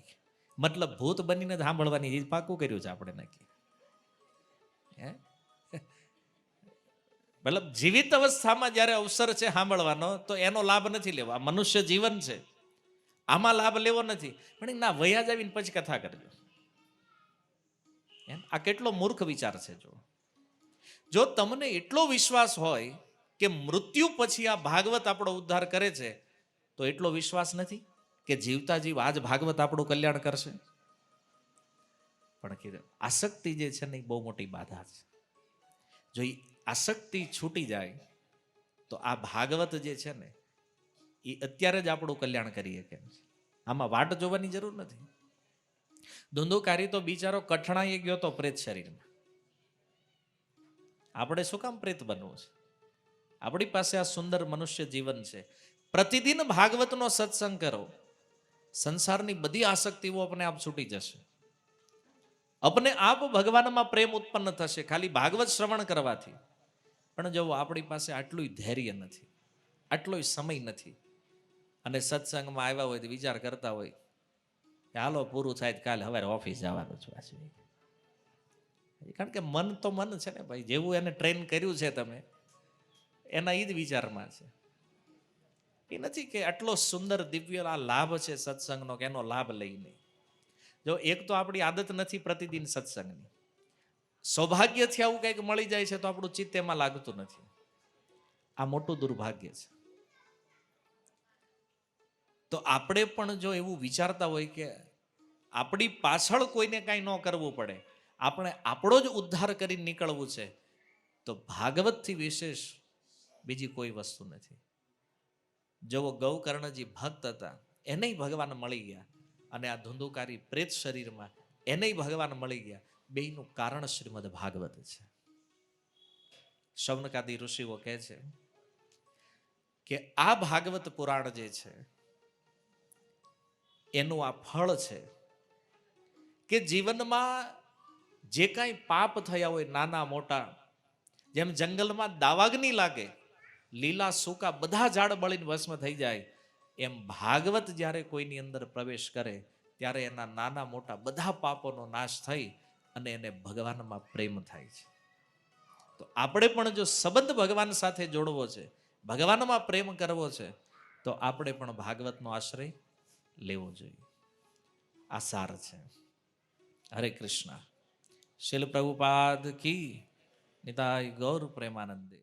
મતલબ ભૂત બનીને સાંભળવાની એ પાકું કર્યું છે આપણે નક્કી. મતલબ જીવિત અવસ્થામાં જ્યારે અવસર છે સાંભળવાનો તો એનો લાભ નથી લેવો. આ મનુષ્ય જીવન છે, આમાં લાભ લેવો નથી, પણ ના વૈયા જ આવીને પછી કથા કરજો. આ કેટલો મૂર્ખ વિચાર છે. જો તમને એટલો વિશ્વાસ હોય કે મૃત્યુ પછી આ ભાગવત આપણો ઉદ્ધાર કરે છે, તો એટલો વિશ્વાસ નથી કે જીવતા જીવ આજ ભાગવત આપણું કલ્યાણ કરશે? પણ કીધું આસક્તિ જે છે ને એ બહુ મોટી બાધા છે. જો એ આસક્તિ છૂટી જાય તો આ ભાગવત જે છે ને એ અત્યારે જ આપણું કલ્યાણ કરીએ કેમ છે, આમાં વાટ જોવાની જરૂર નથી. ધુંધુકારી તો બિચારો કઠણાઈ ગયો તો પ્રેત શરીરમાં. આપણે શું કામ પ્રેત બનવું છે? આપણી પાસે આ સુંદર મનુષ્ય જીવન છે. પ્રતિદિન ભાગવતનો સત્સંગ કરો, સંસારની બધી આસક્તિઓ अपने आप છૂટી જશે. अपने आप ભગવાનમાં પ્રેમ ઉત્પન્ન થશે ખાલી ભાગવત શ્રવણ કરવાથી. પણ જો આપણી પાસે આટલું ધૈર્ય નથી, આટલો સમય નથી, અને સત્સંગમાં આવ્યા હોય તો વિચાર કરતા હોય કે હાલો પૂરું થાય કાલે સવારે ઓફિસ જવાનું છે પાછું. કારણ કે મન તો મન છે ને ભાઈ, જેવું એને ટ્રેન કર્યું છે તમે એના એ જ વિચારમાં છે. એ નથી કે આટલો સુંદર દિવ્ય આ લાભ છે સત્સંગનો કે એનો લાભ લઈને. જો એક તો આપણી આદત નથી પ્રતિદિન સત્સંગની, સૌભાગ્યથી આવું કંઈક મળી જાય છે તો આપણું ચિત્ત એમાં લાગતું નથી. આ મોટું દુર્ભાગ્ય છે. તો આપણે પણ જો એવું વિચારતા હોય કે આપણી પાછળ કોઈને કાંઈ ન કરવું પડે, આપણે આપણો જ ઉદ્ધાર કરીને નીકળવું છે, તો ભાગવતથી વિશેષ બીજી કોઈ વસ્તુ નથી. જેવો ગૌકર્ણજી ભક્ત હતા એને ભગવાન મળી ગયા, અને આ ધુંધુકારી પ્રેત શરીરમાં એને ભગવાન મળી ગયા. બેયનું કારણ શ્રીમદ ભાગવત છે. શૌનકાદી ઋષિઓ કહે છે કે આ ભાગવત પુરાણ જે છે એનું આ ફળ છે કે જીવનમાં જે કાંઈ પાપ થયા હોય નાના મોટા, જેમ જંગલમાં દાવાગ્નિ લાગે, લીલા સૂકા બધા ઝાડ બળીને ભસ્મ થઈ જાય, એમ ભાગવત જ્યારે કોઈની અંદર પ્રવેશ કરે ત્યારે એના નાના મોટા બધા પાપોનો નાશ થઈ અને એને ભગવાનમાં પ્રેમ થાય છે. તો આપણે પણ જો સંબંધ ભગવાન સાથે જોડવો છે, ભગવાનમાં પ્રેમ કરવો છે, તો આપણે પણ ભાગવતનો આશ્રય લેવો જોઈએ. આ સાર છે. હરે કૃષ્ણ. શીલ પ્રભુપાદ કી નિતાય ગૌર પ્રેમાનંદે.